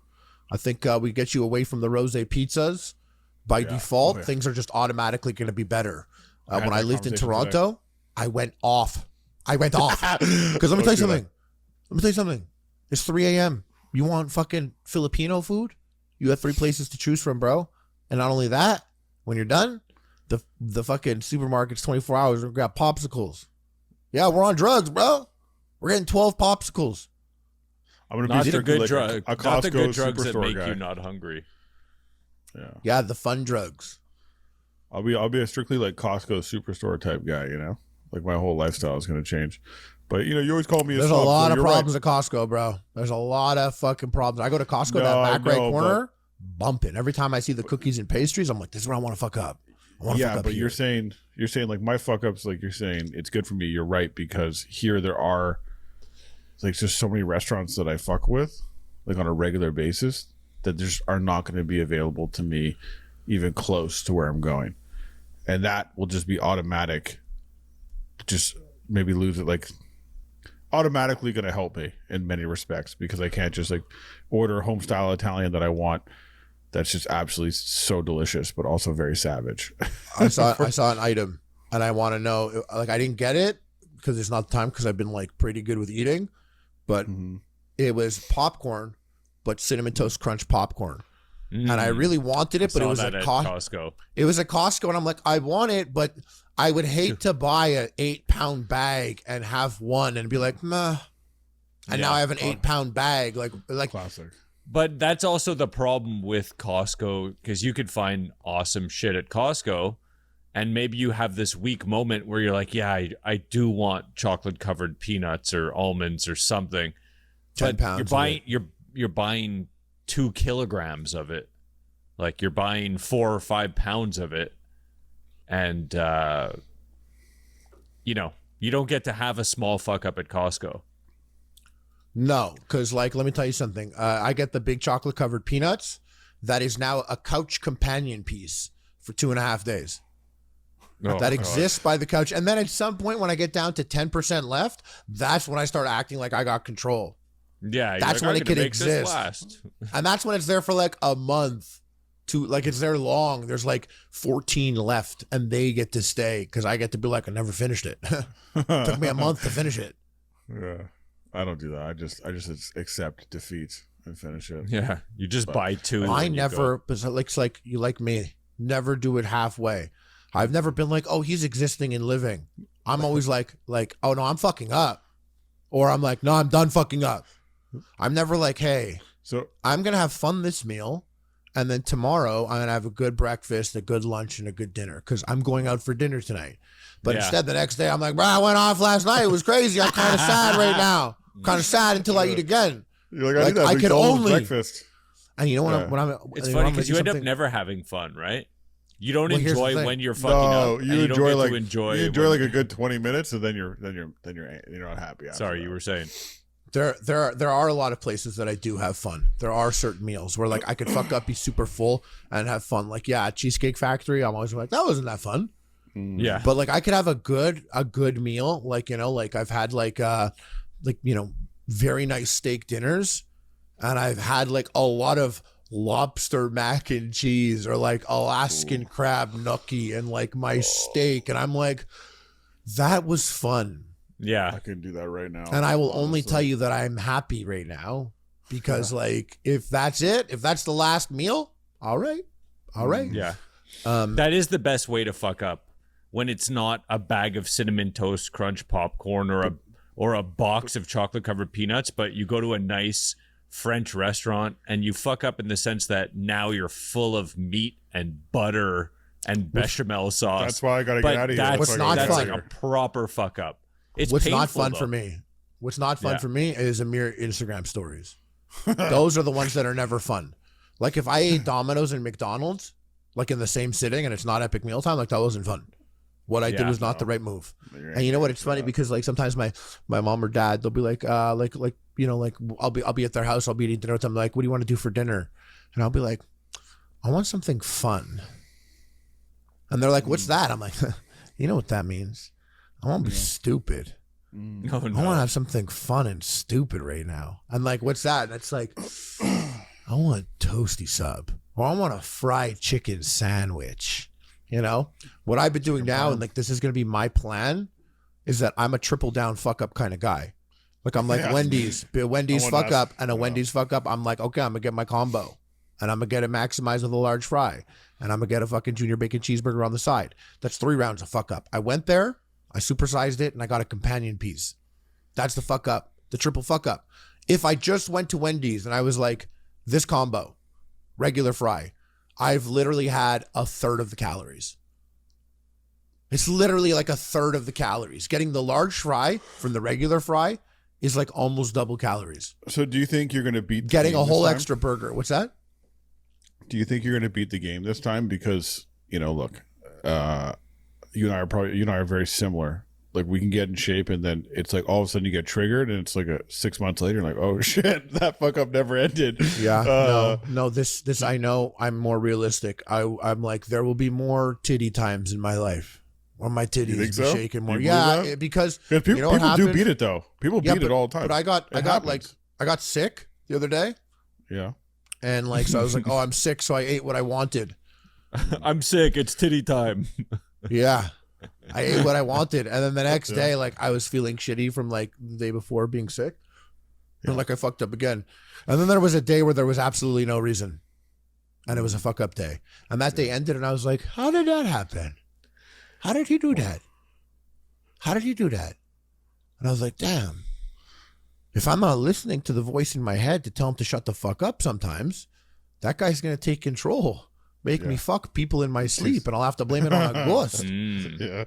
I think we get you away from the rose pizzas. By Yeah. default, Oh, yeah. things are just automatically going to be better. I had When I that lived in conversation Toronto, I went off. Because let me tell you something. Let me tell you something. It's 3 a.m. You want fucking Filipino food? You have 3 places to choose from, bro. And not only that, when you're done, the fucking supermarket's 24 hours. We've got popsicles. Yeah, we're on drugs, bro. We're getting 12 popsicles. I'm gonna Not be the strictly good like drug, a not Costco the good drugs that superstore make guy. you not hungry. Yeah, the fun drugs. I'll be a strictly like Costco superstore type guy. You know, like my whole lifestyle is gonna change. But you know, you always call me. There's a snob, lot so of you're problems right. at Costco, bro. There's a lot of fucking problems. I go to Costco, that back right corner, bumping. Every time I see the cookies and pastries, I'm like, this is what I want to fuck up. Yeah, but you're saying like my fuck ups, like you're saying it's good for me. You're right, because here there are like just so many restaurants that I fuck with like on a regular basis that just are not going to be available to me even close to where I'm going, and that will just be automatic. Just maybe lose it, like automatically going to help me in many respects, because I can't just like order home style Italian that I want. That's just absolutely so delicious, but also very savage. I saw an item, and I want to know. Like, I didn't get it because it's not the time, because I've been like pretty good with eating, but it was popcorn, but cinnamon toast crunch popcorn, and I really wanted it, but it was at Costco. It was at Costco, and I'm like, I want it, but I would hate to buy an 8-pound bag and have one and be like, meh. And now I have an 8-pound bag, like Classic. But that's also the problem with Costco, because you could find awesome shit at Costco, and maybe you have this weak moment where you're like, yeah, I do want chocolate covered peanuts or almonds or something. 10 pounds. You're buying 2 kilograms of it. Like, you're buying 4 or 5 pounds of it. And you know, you don't get to have a small fuck up at Costco. No, because like, let me tell you something. I get the big chocolate covered peanuts. That is now a couch companion piece for 2.5 days. That exists by the couch. And then at some point when I get down to 10% left, that's when I start acting like I got control. Yeah, that's when it can exist. And that's when it's there for like a month. Like, it's there long. There's like 14 left, and they get to stay because I get to be like, I never finished it. Took me a month to finish it. Yeah. I don't do that. I just accept defeat and finish it. Yeah, you just buy 2. I never, but it's like you like me, never do it halfway. I've never been like, oh, he's existing and living. I'm always like, oh no, I'm fucking up, or I'm like, no, I'm done fucking up. I'm never like, hey, so I'm gonna have fun this meal, and then tomorrow I'm gonna have a good breakfast, a good lunch, and a good dinner because I'm going out for dinner tonight. But instead, the next day I'm like, bro, I went off last night. It was crazy. I'm kind of sad right now. Kind of sad until I eat again. You're like, I can only breakfast. And you know what? It's funny because you end up never having fun, right? You don't enjoy when you're fucking up. You enjoy like enjoy like a good 20 minutes, and then you're not happy. Sorry, you were saying. There are a lot of places that I do have fun. There are certain meals where like I could fuck up, be super full, and have fun. Like Cheesecake Factory. I'm always like, that wasn't that fun. Yeah, but like I could have a good meal. Like, you know, like I've had like you know, very nice steak dinners, and I've had like a lot of lobster mac and cheese or like Alaskan crab gnocchi and like my steak, and I'm like, that was fun. Yeah, I can do that right now. And I will only tell you that I'm happy right now because like if that's it, if that's the last meal, all right. Yeah, that is the best way to fuck up, when it's not a bag of cinnamon toast crunch popcorn or a box of chocolate covered peanuts, but you go to a nice French restaurant and you fuck up in the sense that now you're full of meat and butter and bechamel sauce. That's why I gotta get out of here. What's not that's fun. like a proper fuck up. It's what's painful, not fun though. for me. What's not fun for me is a mere Instagram stories. Those are the ones that are never fun. Like if I ate Domino's and McDonald's, like in the same sitting, and it's not epic meal time, like that wasn't fun. What I did was not the right move. And you know what? It's funny because like sometimes my mom or dad, they'll be like you know, like I'll be at their house, I'll be eating dinner with them. Like, what do you want to do for dinner? And I'll be like, I want something fun. And they're like, what's that? I'm like, you know what that means? I want to be stupid. Oh, no. I want to have something fun and stupid right now. And like, what's that? And it's like, I want a toasty sub, or I want a fried chicken sandwich. You know what I've been doing now, and like this is gonna be my plan, is that I'm a triple down fuck up kind of guy. Like I'm like Wendy's fuck up and a Wendy's fuck up. I'm like, okay, I'm gonna get my combo. and I'm gonna get it maximized with a large fry, and I'm gonna get a fucking junior bacon cheeseburger on the side. That's 3 rounds of fuck up. I went there, I supersized it, and I got a companion piece. That's the fuck up, the triple fuck up. If I just went to Wendy's and I was like, this combo, regular fry, I've literally had a third of the calories. It's literally like a third of the calories. Getting the large fry from the regular fry is like almost double calories. So do you think you're going to beat getting a whole extra burger? What's that? Do you think you're going to beat the game this time? Because, you know, look, you and I are very similar. Like, we can get in shape, and then it's like all of a sudden you get triggered, and it's like 6 months later, like, oh shit, that fuck up never ended. Yeah, no. This I know. I'm more realistic. I'm like, there will be more titty times in my life, or my titties be so? shaking more. Yeah, because people, you know what people do happens? beat it though. People beat it all the time. But I got sick the other day. Yeah, and like, so I was like, oh, I'm sick, so I ate what I wanted. I'm sick. It's titty time. Yeah. I ate what I wanted, and then the next day, like, I was feeling shitty from like the day before being sick, and like I fucked up again. And then there was a day where there was absolutely no reason, and it was a fuck up day. And that day ended, and I was like, "How did that happen? How did he do that? How did he do that?" And I was like, "Damn! If I'm not listening to the voice in my head to tell him to shut the fuck up, sometimes that guy's gonna take control." Make me fuck people in my sleep, and I'll have to blame it on a ghost.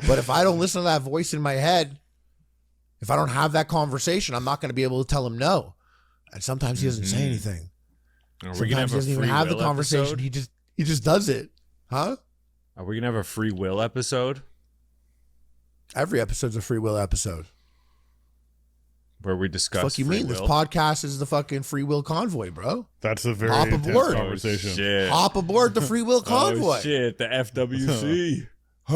But if I don't listen to that voice in my head, if I don't have that conversation, I'm not going to be able to tell him no. And sometimes he doesn't say anything. Sometimes he doesn't even have the conversation. Episode? He just does it. Huh? Are we gonna have a free will episode? Every episode's a free will episode. Where we discuss What the fuck you free mean? will? This podcast is the fucking free will convoy, bro. That's a very Hop intense aboard. conversation. Oh, shit. Hop aboard the free will convoy. Oh shit, the FWC. We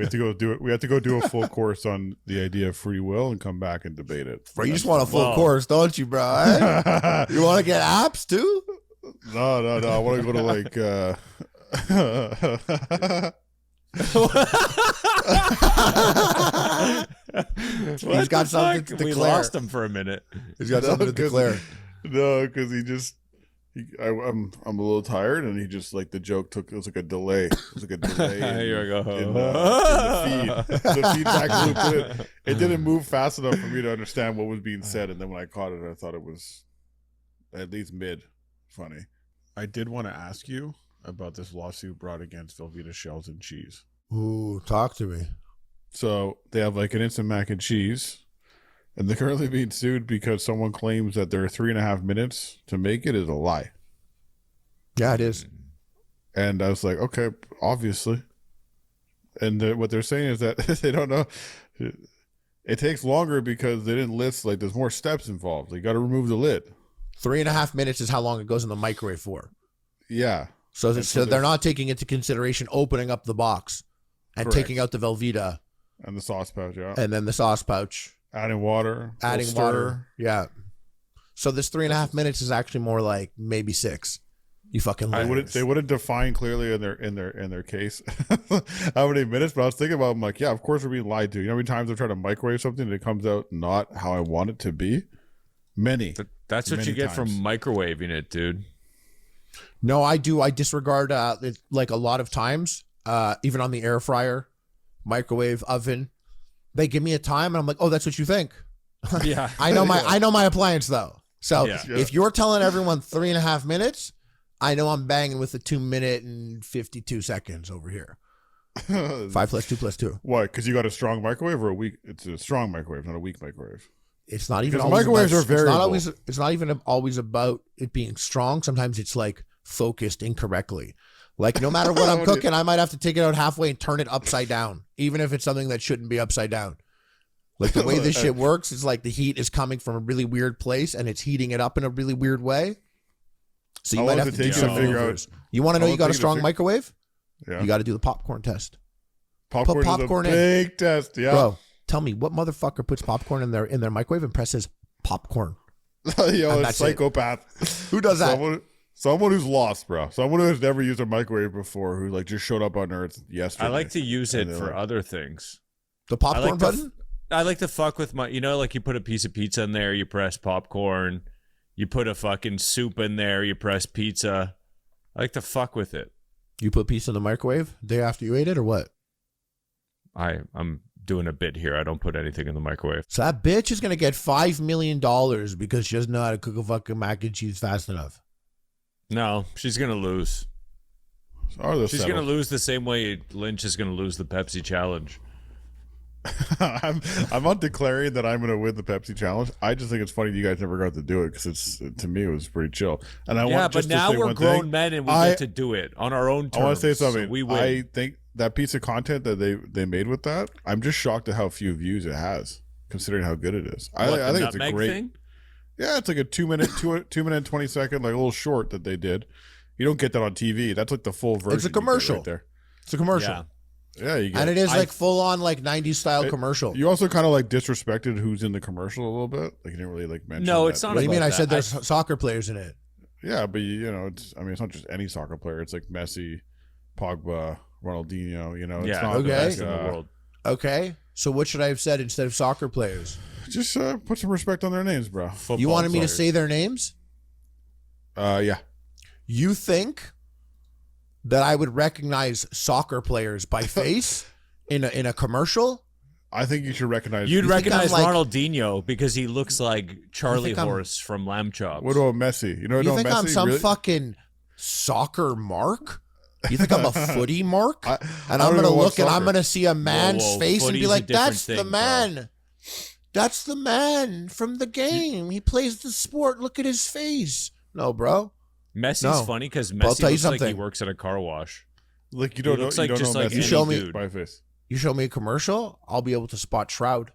have to go do it. We have to go do a full course on the idea of free will and come back and debate it. Bro, you just want a full course, don't you, bro? Eh? You want to get apps too? No. I want to go to like. He's got something to declare. We lost him for a minute. He's got something to declare. No, because I'm a little tired, and he just like the joke it was like a delay. It was like a delay. Here we go. In the feed, the feedback loop. It didn't move fast enough for me to understand what was being said, and then when I caught it, I thought it was at least mid funny. I did want to ask you about this lawsuit brought against Velveeta shells and cheese. Ooh, talk to me. So they have like an instant mac and cheese, and they're currently being sued because someone claims that their 3.5 minutes to make it is a lie. Yeah, it is. And I was like, okay, obviously. And what they're saying is that they don't know. It takes longer because they didn't list, like, there's more steps involved. They got to remove the lid. 3.5 minutes is how long it goes in the microwave for. Yeah. So they're not taking into consideration opening up the box and Correct. taking out the Velveeta. And the sauce pouch, yeah. And then the sauce pouch. Adding water. Adding water. Yeah. So this 3.5 minutes is actually more like maybe 6. You fucking liars. They wouldn't define clearly in their case how many minutes, but I was thinking about, I'm like, yeah, of course we're being lied to. You know how many times I've tried to microwave something and it comes out not how I want it to be? Many. That's what you get from microwaving it, dude. No, I do. I disregard it, like a lot of times, even on the air fryer, microwave, oven. They give me a time and I'm like, oh, that's what you think. Yeah. I know my appliance though. So if you're telling everyone 3.5 minutes, I know I'm banging with a 2 minute and 52 seconds over here. 5 + 2 + 2. Why? Because you got a strong microwave or a weak? It's a strong microwave, not a weak microwave. It's not even always microwaves are variable. It's not even always about it being strong. Sometimes it's like focused incorrectly. Like no matter what I'm cooking, I might have to take it out halfway and turn it upside down, even if it's something that shouldn't be upside down. Like the way this shit works is like the heat is coming from a really weird place and it's heating it up in a really weird way. So you might have to do some maneuvers. You want to know you got a strong microwave? Yeah. You got to do the popcorn test. Popcorn is a big test. Yeah. Bro, tell me what motherfucker puts popcorn in their microwave and presses popcorn. Yo, a psychopath. Who does that? Someone who's lost, bro. Someone who has never used a microwave before, who like just showed up on Earth yesterday. I like to use it for other things. The popcorn button? I like to fuck with my, like you put a piece of pizza in there, you press popcorn, You put a fucking soup in there. You press pizza. I like to fuck with it. You put pizza in the microwave day after you ate it, or what? I'm doing a bit here. I don't put anything in the microwave. So that bitch is gonna get $5 million because she doesn't know how to cook a fucking mac and cheese fast enough. No, she's gonna lose. She's gonna lose the same way Lynch is gonna lose the Pepsi challenge. I'm not declaring that I'm going to win the Pepsi challenge. I just think it's funny you guys never got to do it because to me it was pretty chill. And I want but now we're grown men and we get to do it on our own terms. I want to say something. So we win. I think that piece of content that they made with that, I'm just shocked at how few views it has, considering how good it is. I think it's a great thing. Yeah, it's like a 2 minute, 20 second, like a little short that they did. You don't get that on TV. That's like the full version. It's a commercial. Right there. It's a commercial. Yeah. Yeah, you get and it is like full on like 90s style commercial. You also kind of like disrespected who's in the commercial a little bit. Like you didn't really like mention. No, that. it's not. What do you mean? I said there's soccer players in it. Yeah, but you know, it's not just any soccer player. It's like Messi, Pogba, Ronaldinho. You know, it's not okay. The best in the world. Okay, so what should I have said instead of soccer players? Just put some respect on their names, bro. You wanted me to say their names? Yeah. You think that I would recognize soccer players by face in a commercial? I think you should recognize. You'd recognize Ronaldinho because he looks like Charlie Horse from Lamb Chops. What about Messi? You think Messi, I'm some fucking soccer mark? You think I'm a footy mark? And I'm going to look and I'm going to see a man's face and be like, that's the man. Bro. That's the man from the game. He plays the sport. Look at his face. No, bro. Messi's funny because Messi looks like he works at a car wash. Like you don't know. Like just like you show me by face. You show me a commercial, I'll be able to spot Shroud.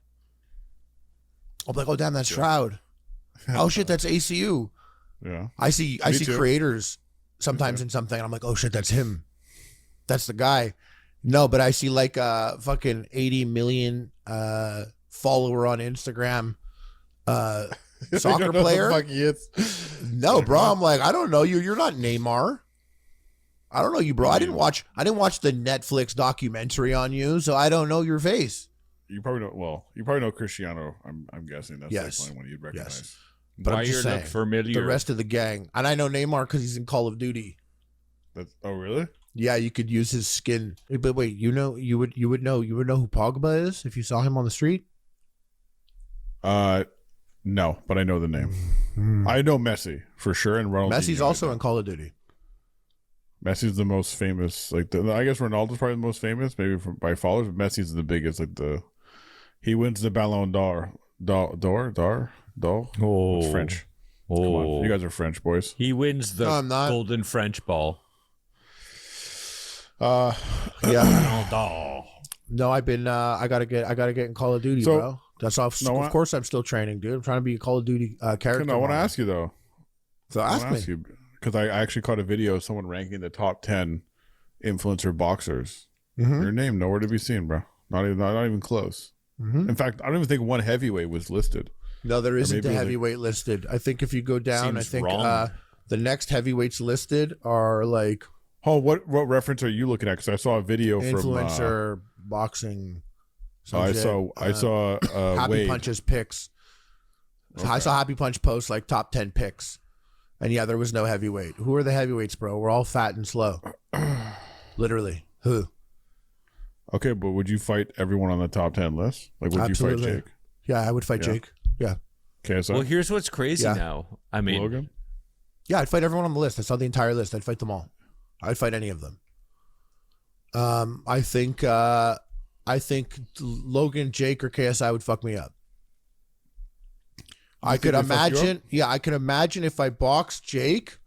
I'll be like, oh damn, that's Shroud. Oh shit, that's ACU. Yeah. I see creators sometimes in something, and I'm like, oh shit, that's him. That's the guy. No, but I see like a fucking 80 million follower on Instagram. Soccer player. Fuck he is. No, bro. I'm like, I don't know you. You're not Neymar. I don't know you, bro. I didn't watch the Netflix documentary on you, so I don't know your face. You probably know. Well, you probably know Cristiano. I'm guessing that's the only one you'd recognize. Yes. But why I'm just saying, familiar? The rest of the gang, and I know Neymar because he's in Call of Duty. Oh really? Yeah, you could use his skin. But wait, you would know who Pogba is if you saw him on the street. No, but I know the name. I know Messi for sure, and Ronaldinho. Messi's also in Call of Duty. Messi's the most famous. I guess Ronaldo's probably the most famous, maybe by followers. But Messi's the biggest. He wins the Ballon d'Or. Oh, it's French. Oh, come on, you guys are French boys. He wins the golden French ball. Yeah. No, I've been. I gotta get in Call of Duty, bro. That's off. No, of course, I'm still training, dude. I'm trying to be a Call of Duty character. I want to ask you though. So ask me. Because I actually caught a video of someone ranking the top 10 influencer boxers. Mm-hmm. Your name nowhere to be seen, bro. Not even close. Mm-hmm. In fact, I don't even think one heavyweight was listed. No, there isn't a heavyweight listed. I think if you go down, I think the next heavyweights listed are like. Oh, what reference are you looking at? Because I saw a video influencer from influencer boxing. I saw Happy Wade. Punch's picks. Okay. I saw Happy Punch post like top 10 picks, and yeah, there was no heavyweight. Who are the heavyweights, bro? We're all fat and slow. Literally, who? Okay, but would you fight everyone on the top 10 list? Like, would Absolutely. you fight Jake? Yeah, I would fight Jake. Yeah. Okay, so well, here's what's crazy now. I mean, Logan. Yeah, I'd fight everyone on the list. I saw the entire list. I'd fight them all. I'd fight any of them. I think Logan, Jake, or KSI would fuck me up. I could imagine. Yeah, I could imagine if I boxed Jake.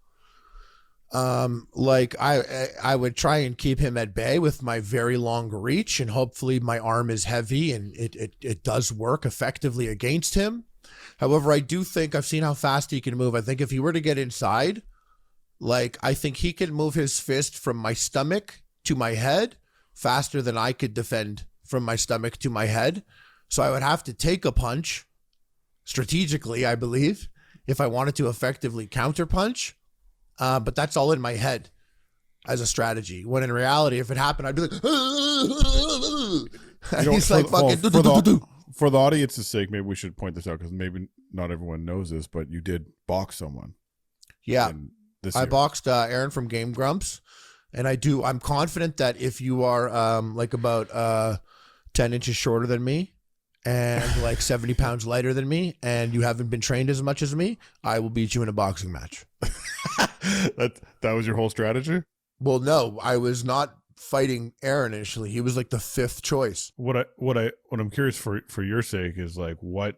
Like I would try and keep him at bay with my very long reach, and hopefully my arm is heavy and it does work effectively against him. However, I do think I've seen how fast he can move. I think if he were to get inside, like I think he can move his fist from my stomach to my head faster than I could defend from my stomach to my head. So I would have to take a punch strategically, I believe, if I wanted to effectively counterpunch. But that's all in my head as a strategy. When in reality, if it happened, I'd be like, and he's like fucking. for the audience's sake, maybe we should point this out because maybe not everyone knows this, but you did box someone. Yeah. I year. boxed Aaron from Game Grumps, and I'm confident that if you are like about 10 inches shorter than me and like 70 pounds lighter than me and you haven't been trained as much as me, I will beat you in a boxing match. that was your whole strategy? Well, no, I was not fighting Aaron initially. He was like the fifth choice. What I'm curious for your sake is like what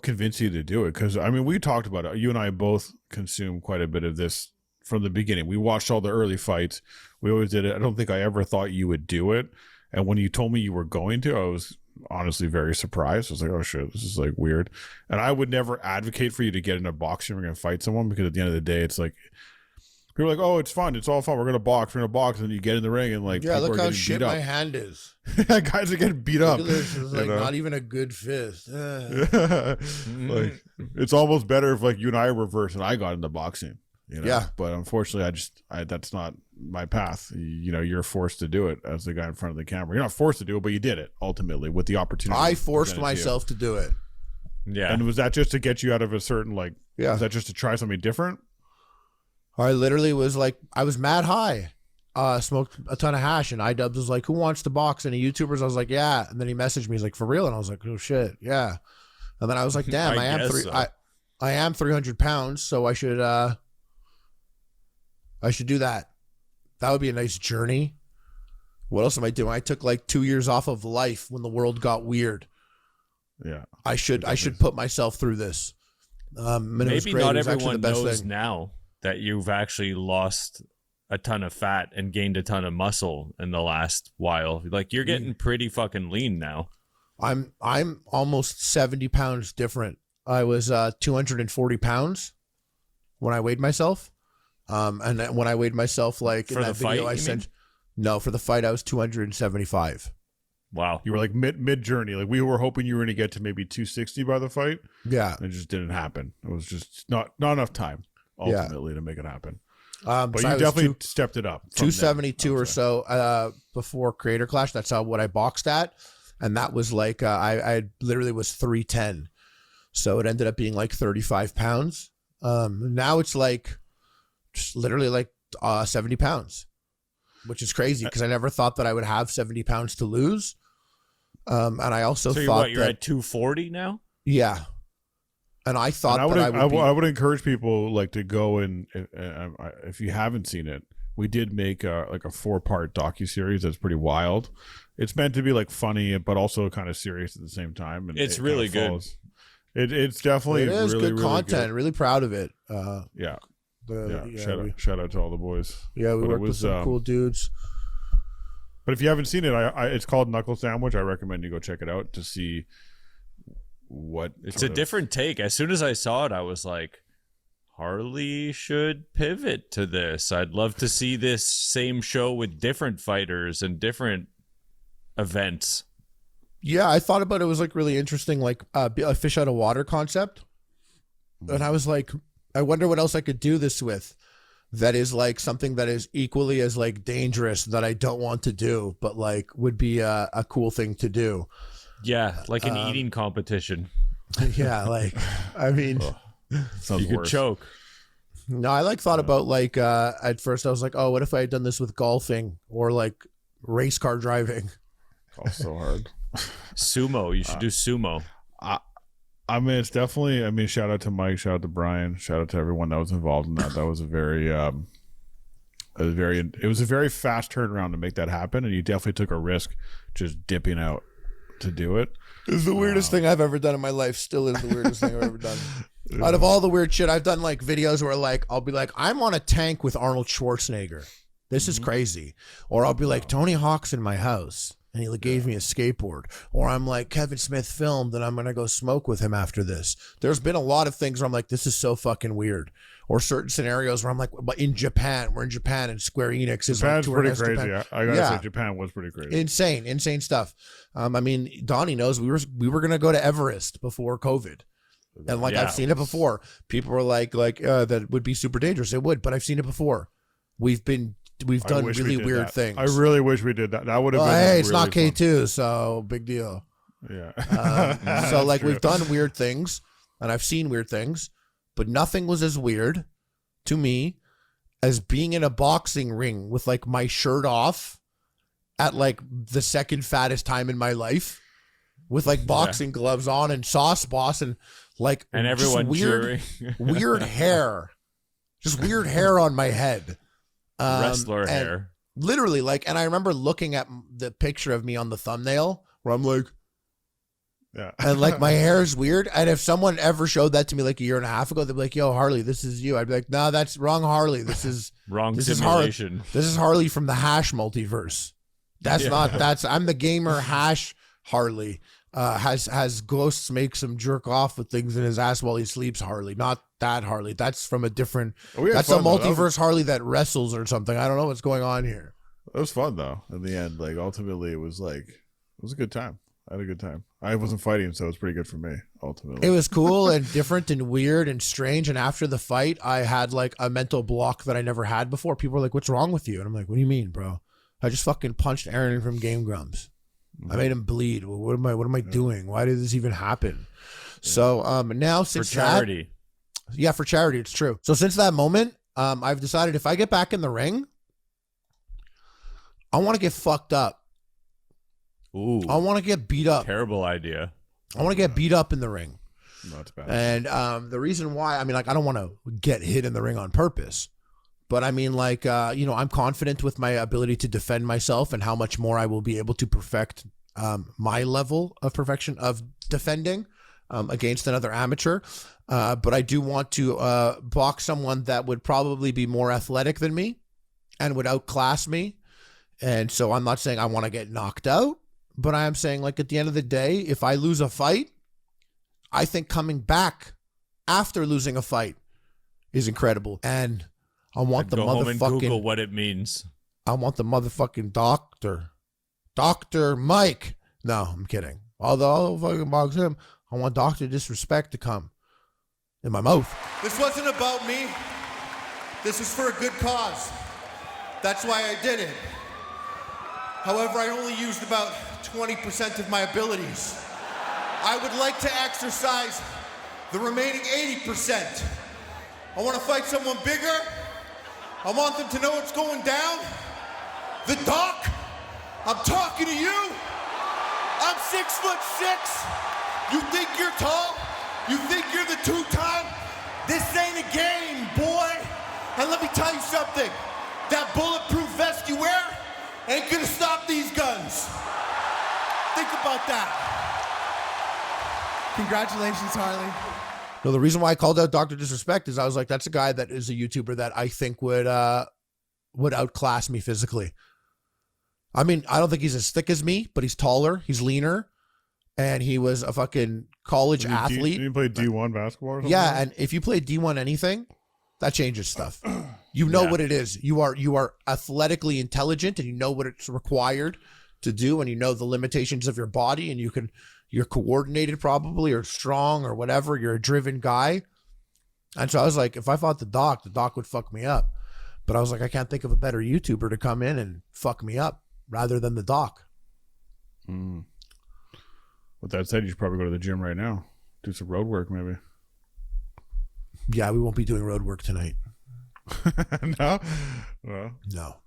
convinced you to do it? Because I mean, we talked about it. You and I both consume quite a bit of this from the beginning. We watched all the early fights. We always did it. I don't think I ever thought you would do it. And when you told me you were going to, I was honestly very surprised. I was like, oh shit, this is like weird. And I would never advocate for you to get in a boxing ring and fight someone, because at the end of the day, it's like, people are like, oh, it's fun. It's all fun. We're going to box. And then you get in the ring and like, yeah, look how shit my up. hand is. Guys are getting beat up. Look at this. It's like not even a good fist. Like, it's almost better if like you and I reverse and I got into boxing. Yeah. But unfortunately, that's not my path. You're forced to do it as the guy in front of the camera. You're not forced to do it, but you did it ultimately with the opportunity. I forced myself to do it. Yeah. And was that just to get you out of a certain Yeah. Was that just to try something different? I literally was like, I was mad high. Smoked a ton of hash, and iDubbbz was like, who wants to box? Any YouTubers? I was like, yeah. And then he messaged me, he's like, for real? And I was like, oh shit, yeah. And then I was like, damn, I am 300 pounds, so I should do that. That would be a nice journey. What else am I doing? I took like 2 years off of life when the world got weird. Yeah. I should put myself through this. Maybe not everyone knows now that you've actually lost a ton of fat and gained a ton of muscle in the last while. Like, you're getting pretty fucking lean now. I'm almost 70 pounds different. I was 240 pounds when I weighed myself. And then when I weighed myself, like in that video I sent, no, for the fight I was 275. Wow. You were like mid journey. Like, we were hoping you were going to get to maybe 260 by the fight. Yeah. And it just didn't happen. It was just not enough time ultimately to make it happen. But so you definitely stepped it up. 272 or so before Creator Clash. That's what I boxed at. And that was like, I literally was 310. So it ended up being like 35 pounds. Now it's like, just literally like 70 pounds, which is crazy because I never thought that I would have 70 pounds to lose. And I also thought you're at 240 now? Yeah. And I thought I would encourage people like to go and if you haven't seen it, we did make like a 4-part docuseries that's pretty wild. It's meant to be like funny, but also kind of serious at the same time. And it's really good. It's definitely really good content. Good. Really proud of it. Yeah. Yeah. Shout out to all the boys. Yeah, we worked with some cool dudes. But if you haven't seen it, it's called Knuckle Sandwich. I recommend you go check it out to see what it's a different take. As soon as I saw it, I was like, Harley should pivot to this. I'd love to see this same show with different fighters and different events. Yeah, I thought about it. It was like really interesting, like a fish out of water concept. And I was like, I wonder what else I could do this with that is like something that is equally as like dangerous that I don't want to do, but like would be a cool thing to do. Yeah, like an eating competition. Yeah, like, I mean, you could choke. No, I like thought about like, at first I was like, oh, what if I had done this with golfing or like race car driving? Oh, so hard. Sumo. You should do sumo. I mean, it's definitely, I mean, shout out to Mike, shout out to Brian, shout out to everyone that was involved in that. That was a very, it was a very fast turnaround to make that happen. And you definitely took a risk just dipping out to do it. It's the weirdest thing I've ever done in my life. Still is the weirdest thing I've ever done. Out of all the weird shit, I've done like videos where like, I'll be like, I'm on a tank with Arnold Schwarzenegger. This is crazy. Or I'll be like, Tony Hawk's in my house and he gave me a skateboard. Or I'm like, Kevin Smith filmed and I'm going to go smoke with him after this. There's been a lot of things where I'm like, this is so fucking weird. Or certain scenarios where I'm like, but in Japan, we're in Japan and Square Enix is Japan's like pretty crazy. Japan. I gotta say, Japan was pretty crazy. Insane stuff. I mean, Donnie knows we were going to go to Everest before COVID. And like, I've seen it before. People were like that would be super dangerous. It would, but I've seen it before. We've done really weird things. I really wish we did that. That would have been. Hey, really it's not fun. K2, so big deal. Yeah. So like we've done weird things and I've seen weird things, but nothing was as weird to me as being in a boxing ring with like my shirt off at like the second fattest time in my life with like boxing gloves on and sauce boss and like and everyone weird, weird hair, just weird hair on my head. Wrestler hair. Literally like, and I remember looking at the picture of me on the thumbnail where I'm like, yeah. and like my hair is weird. And if someone ever showed that to me like a year and a half ago, they'd be like, yo, Harley, this is you. I'd be like, no, that's wrong Harley. This is wrong this simulation. This is Harley from the Hash multiverse. That's I'm the gamer Hash Harley. Has ghosts makes him jerk off with things in his ass while he sleeps Harley. Not that Harley. That's from a different that's a multiverse Harley that wrestles or something. I don't know what's going on here. It was fun though. In the end, like ultimately it was a good time. I had a good time. I wasn't fighting, so it was pretty good for me, ultimately. It was cool and different and weird and strange. And after the fight, I had like a mental block that I never had before. People were like, what's wrong with you? And I'm like, what do you mean, bro? I just fucking punched Aaron from Game Grumps. I made him bleed. What am I doing? Why did this even happen? Yeah. So now since for charity. For charity, it's true. So since that moment, I've decided if I get back in the ring, I want to get fucked up. Ooh. I want to get beat up. Terrible idea. I want to get beat up in the ring. Not bad. And the reason why, I mean, like, I don't want to get hit in the ring on purpose. But I mean, like, I'm confident with my ability to defend myself and how much more I will be able to perfect my level of perfection of defending against another amateur. But I do want to box someone that would probably be more athletic than me and would outclass me. And so I'm not saying I want to get knocked out, but I am saying, like, at the end of the day, if I lose a fight, I think coming back after losing a fight is incredible. And I want the go home and motherfucking Google what it means. I want the motherfucking Dr. Mike. No, I'm kidding. Although I'll fucking box him, I want Dr. Disrespect to come in my mouth. This wasn't about me. This was for a good cause. That's why I did it. However, I only used about 20% of my abilities. I would like to exercise the remaining 80%. I want to fight someone bigger. I want them to know what's going down. The Doc, I'm talking to you. I'm 6'6". You think you're tall? You think you're the two-time? This ain't a game, boy. And let me tell you something. That bulletproof vest you wear ain't gonna stop these guns. Think about that. Congratulations, Harley. No, the reason why I called out Dr. Disrespect is I was like, that's a guy that is a YouTuber that I think would outclass me physically. I mean, I don't think he's as thick as me, but he's taller, he's leaner, and he was a fucking college athlete. Did you play D1 basketball or something? Yeah, and if you play D1 anything, that changes stuff. You know what it is. You are athletically intelligent and you know what it's required to do, and you know the limitations of your body, and you're coordinated probably, or strong or whatever. You're a driven guy. And so I was like, if I fought the Doc would fuck me up. But I was like, I can't think of a better YouTuber to come in and fuck me up rather than the Doc. With that said, you should probably go to the gym right now. Do some road work, maybe. Yeah, we won't be doing road work tonight. No? Well, no.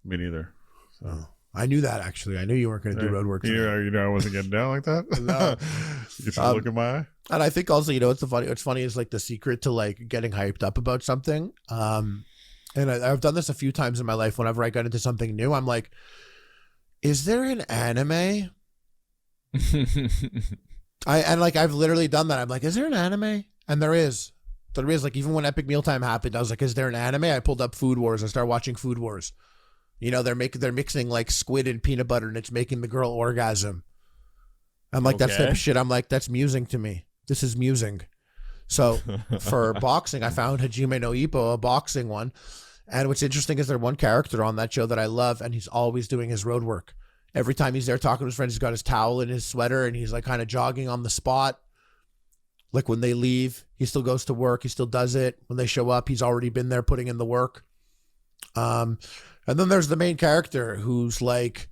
Me neither. So. No. I knew that, actually. I knew you weren't going to do road work tonight. You know I wasn't getting down like that? No. You should look in my eye. And I think also, what's funny is like the secret to like getting hyped up about something. And I've done this a few times in my life. Whenever I got into something new, I'm like, is there an anime? I've literally done that. I'm like, is there an anime? And there is. Like, even when Epic Mealtime happened, I was like, is there an anime? I pulled up Food Wars. I started watching Food Wars. You know, they're mixing like squid and peanut butter, and it's making the girl orgasm. I'm like, that's type of shit. I'm like, that's musing to me. This is musing. So for boxing, I found Hajime no Ippo, a boxing one. And what's interesting is there's one character on that show that I love, and he's always doing his road work. Every time he's there talking to his friends, he's got his towel and his sweater, and he's like kind of jogging on the spot. Like when they leave, he still goes to work. He still does it. When they show up, he's already been there putting in the work. And then there's the main character who's like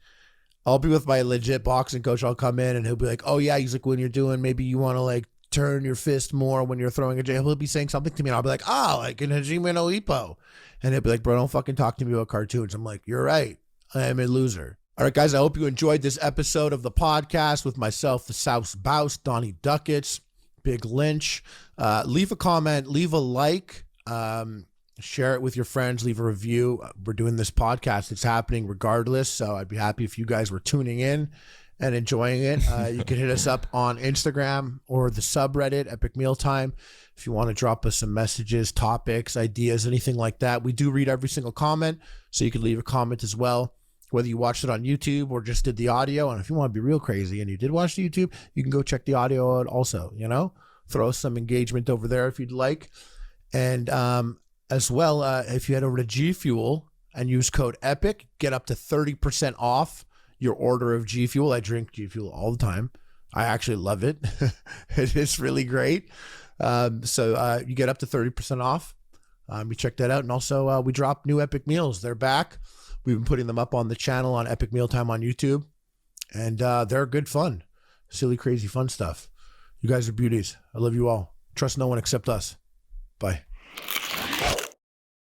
I'll be with my legit boxing coach. I'll come in and he'll be like, oh yeah, he's like, when you're doing, maybe you want to like turn your fist more when you're throwing a jab. He'll be saying something to me and I'll be like, like in Hajime no Ippo. And he'll be like, bro, don't fucking talk to me about cartoons. I'm like, you're right. I am a loser. All right, guys, I hope you enjoyed this episode of the podcast with myself, the South Bouse, Donnie Duckets, Big Lynch. Leave a comment, leave a like, share it with your friends, leave a review. We're doing this podcast. It's happening regardless. So I'd be happy if you guys were tuning in and enjoying it. You can hit us up on Instagram or the subreddit, Epic Mealtime, if you want to drop us some messages, topics, ideas, anything like that. We do read every single comment, so you can leave a comment as well, whether you watched it on YouTube or just did the audio. And if you want to be real crazy and you did watch the YouTube, you can go check the audio out also, throw some engagement over there if you'd like. And as well, if you head over to G Fuel and use code EPIC, get up to 30% off your order of G Fuel. I drink G Fuel all the time. I actually love it. It is really great. So you get up to 30% off. You check that out. And also we drop new Epic Meals. They're back. We've been putting them up on the channel on Epic Mealtime on YouTube. And they're good fun. Silly, crazy, fun stuff. You guys are beauties. I love you all. Trust no one except us. Bye.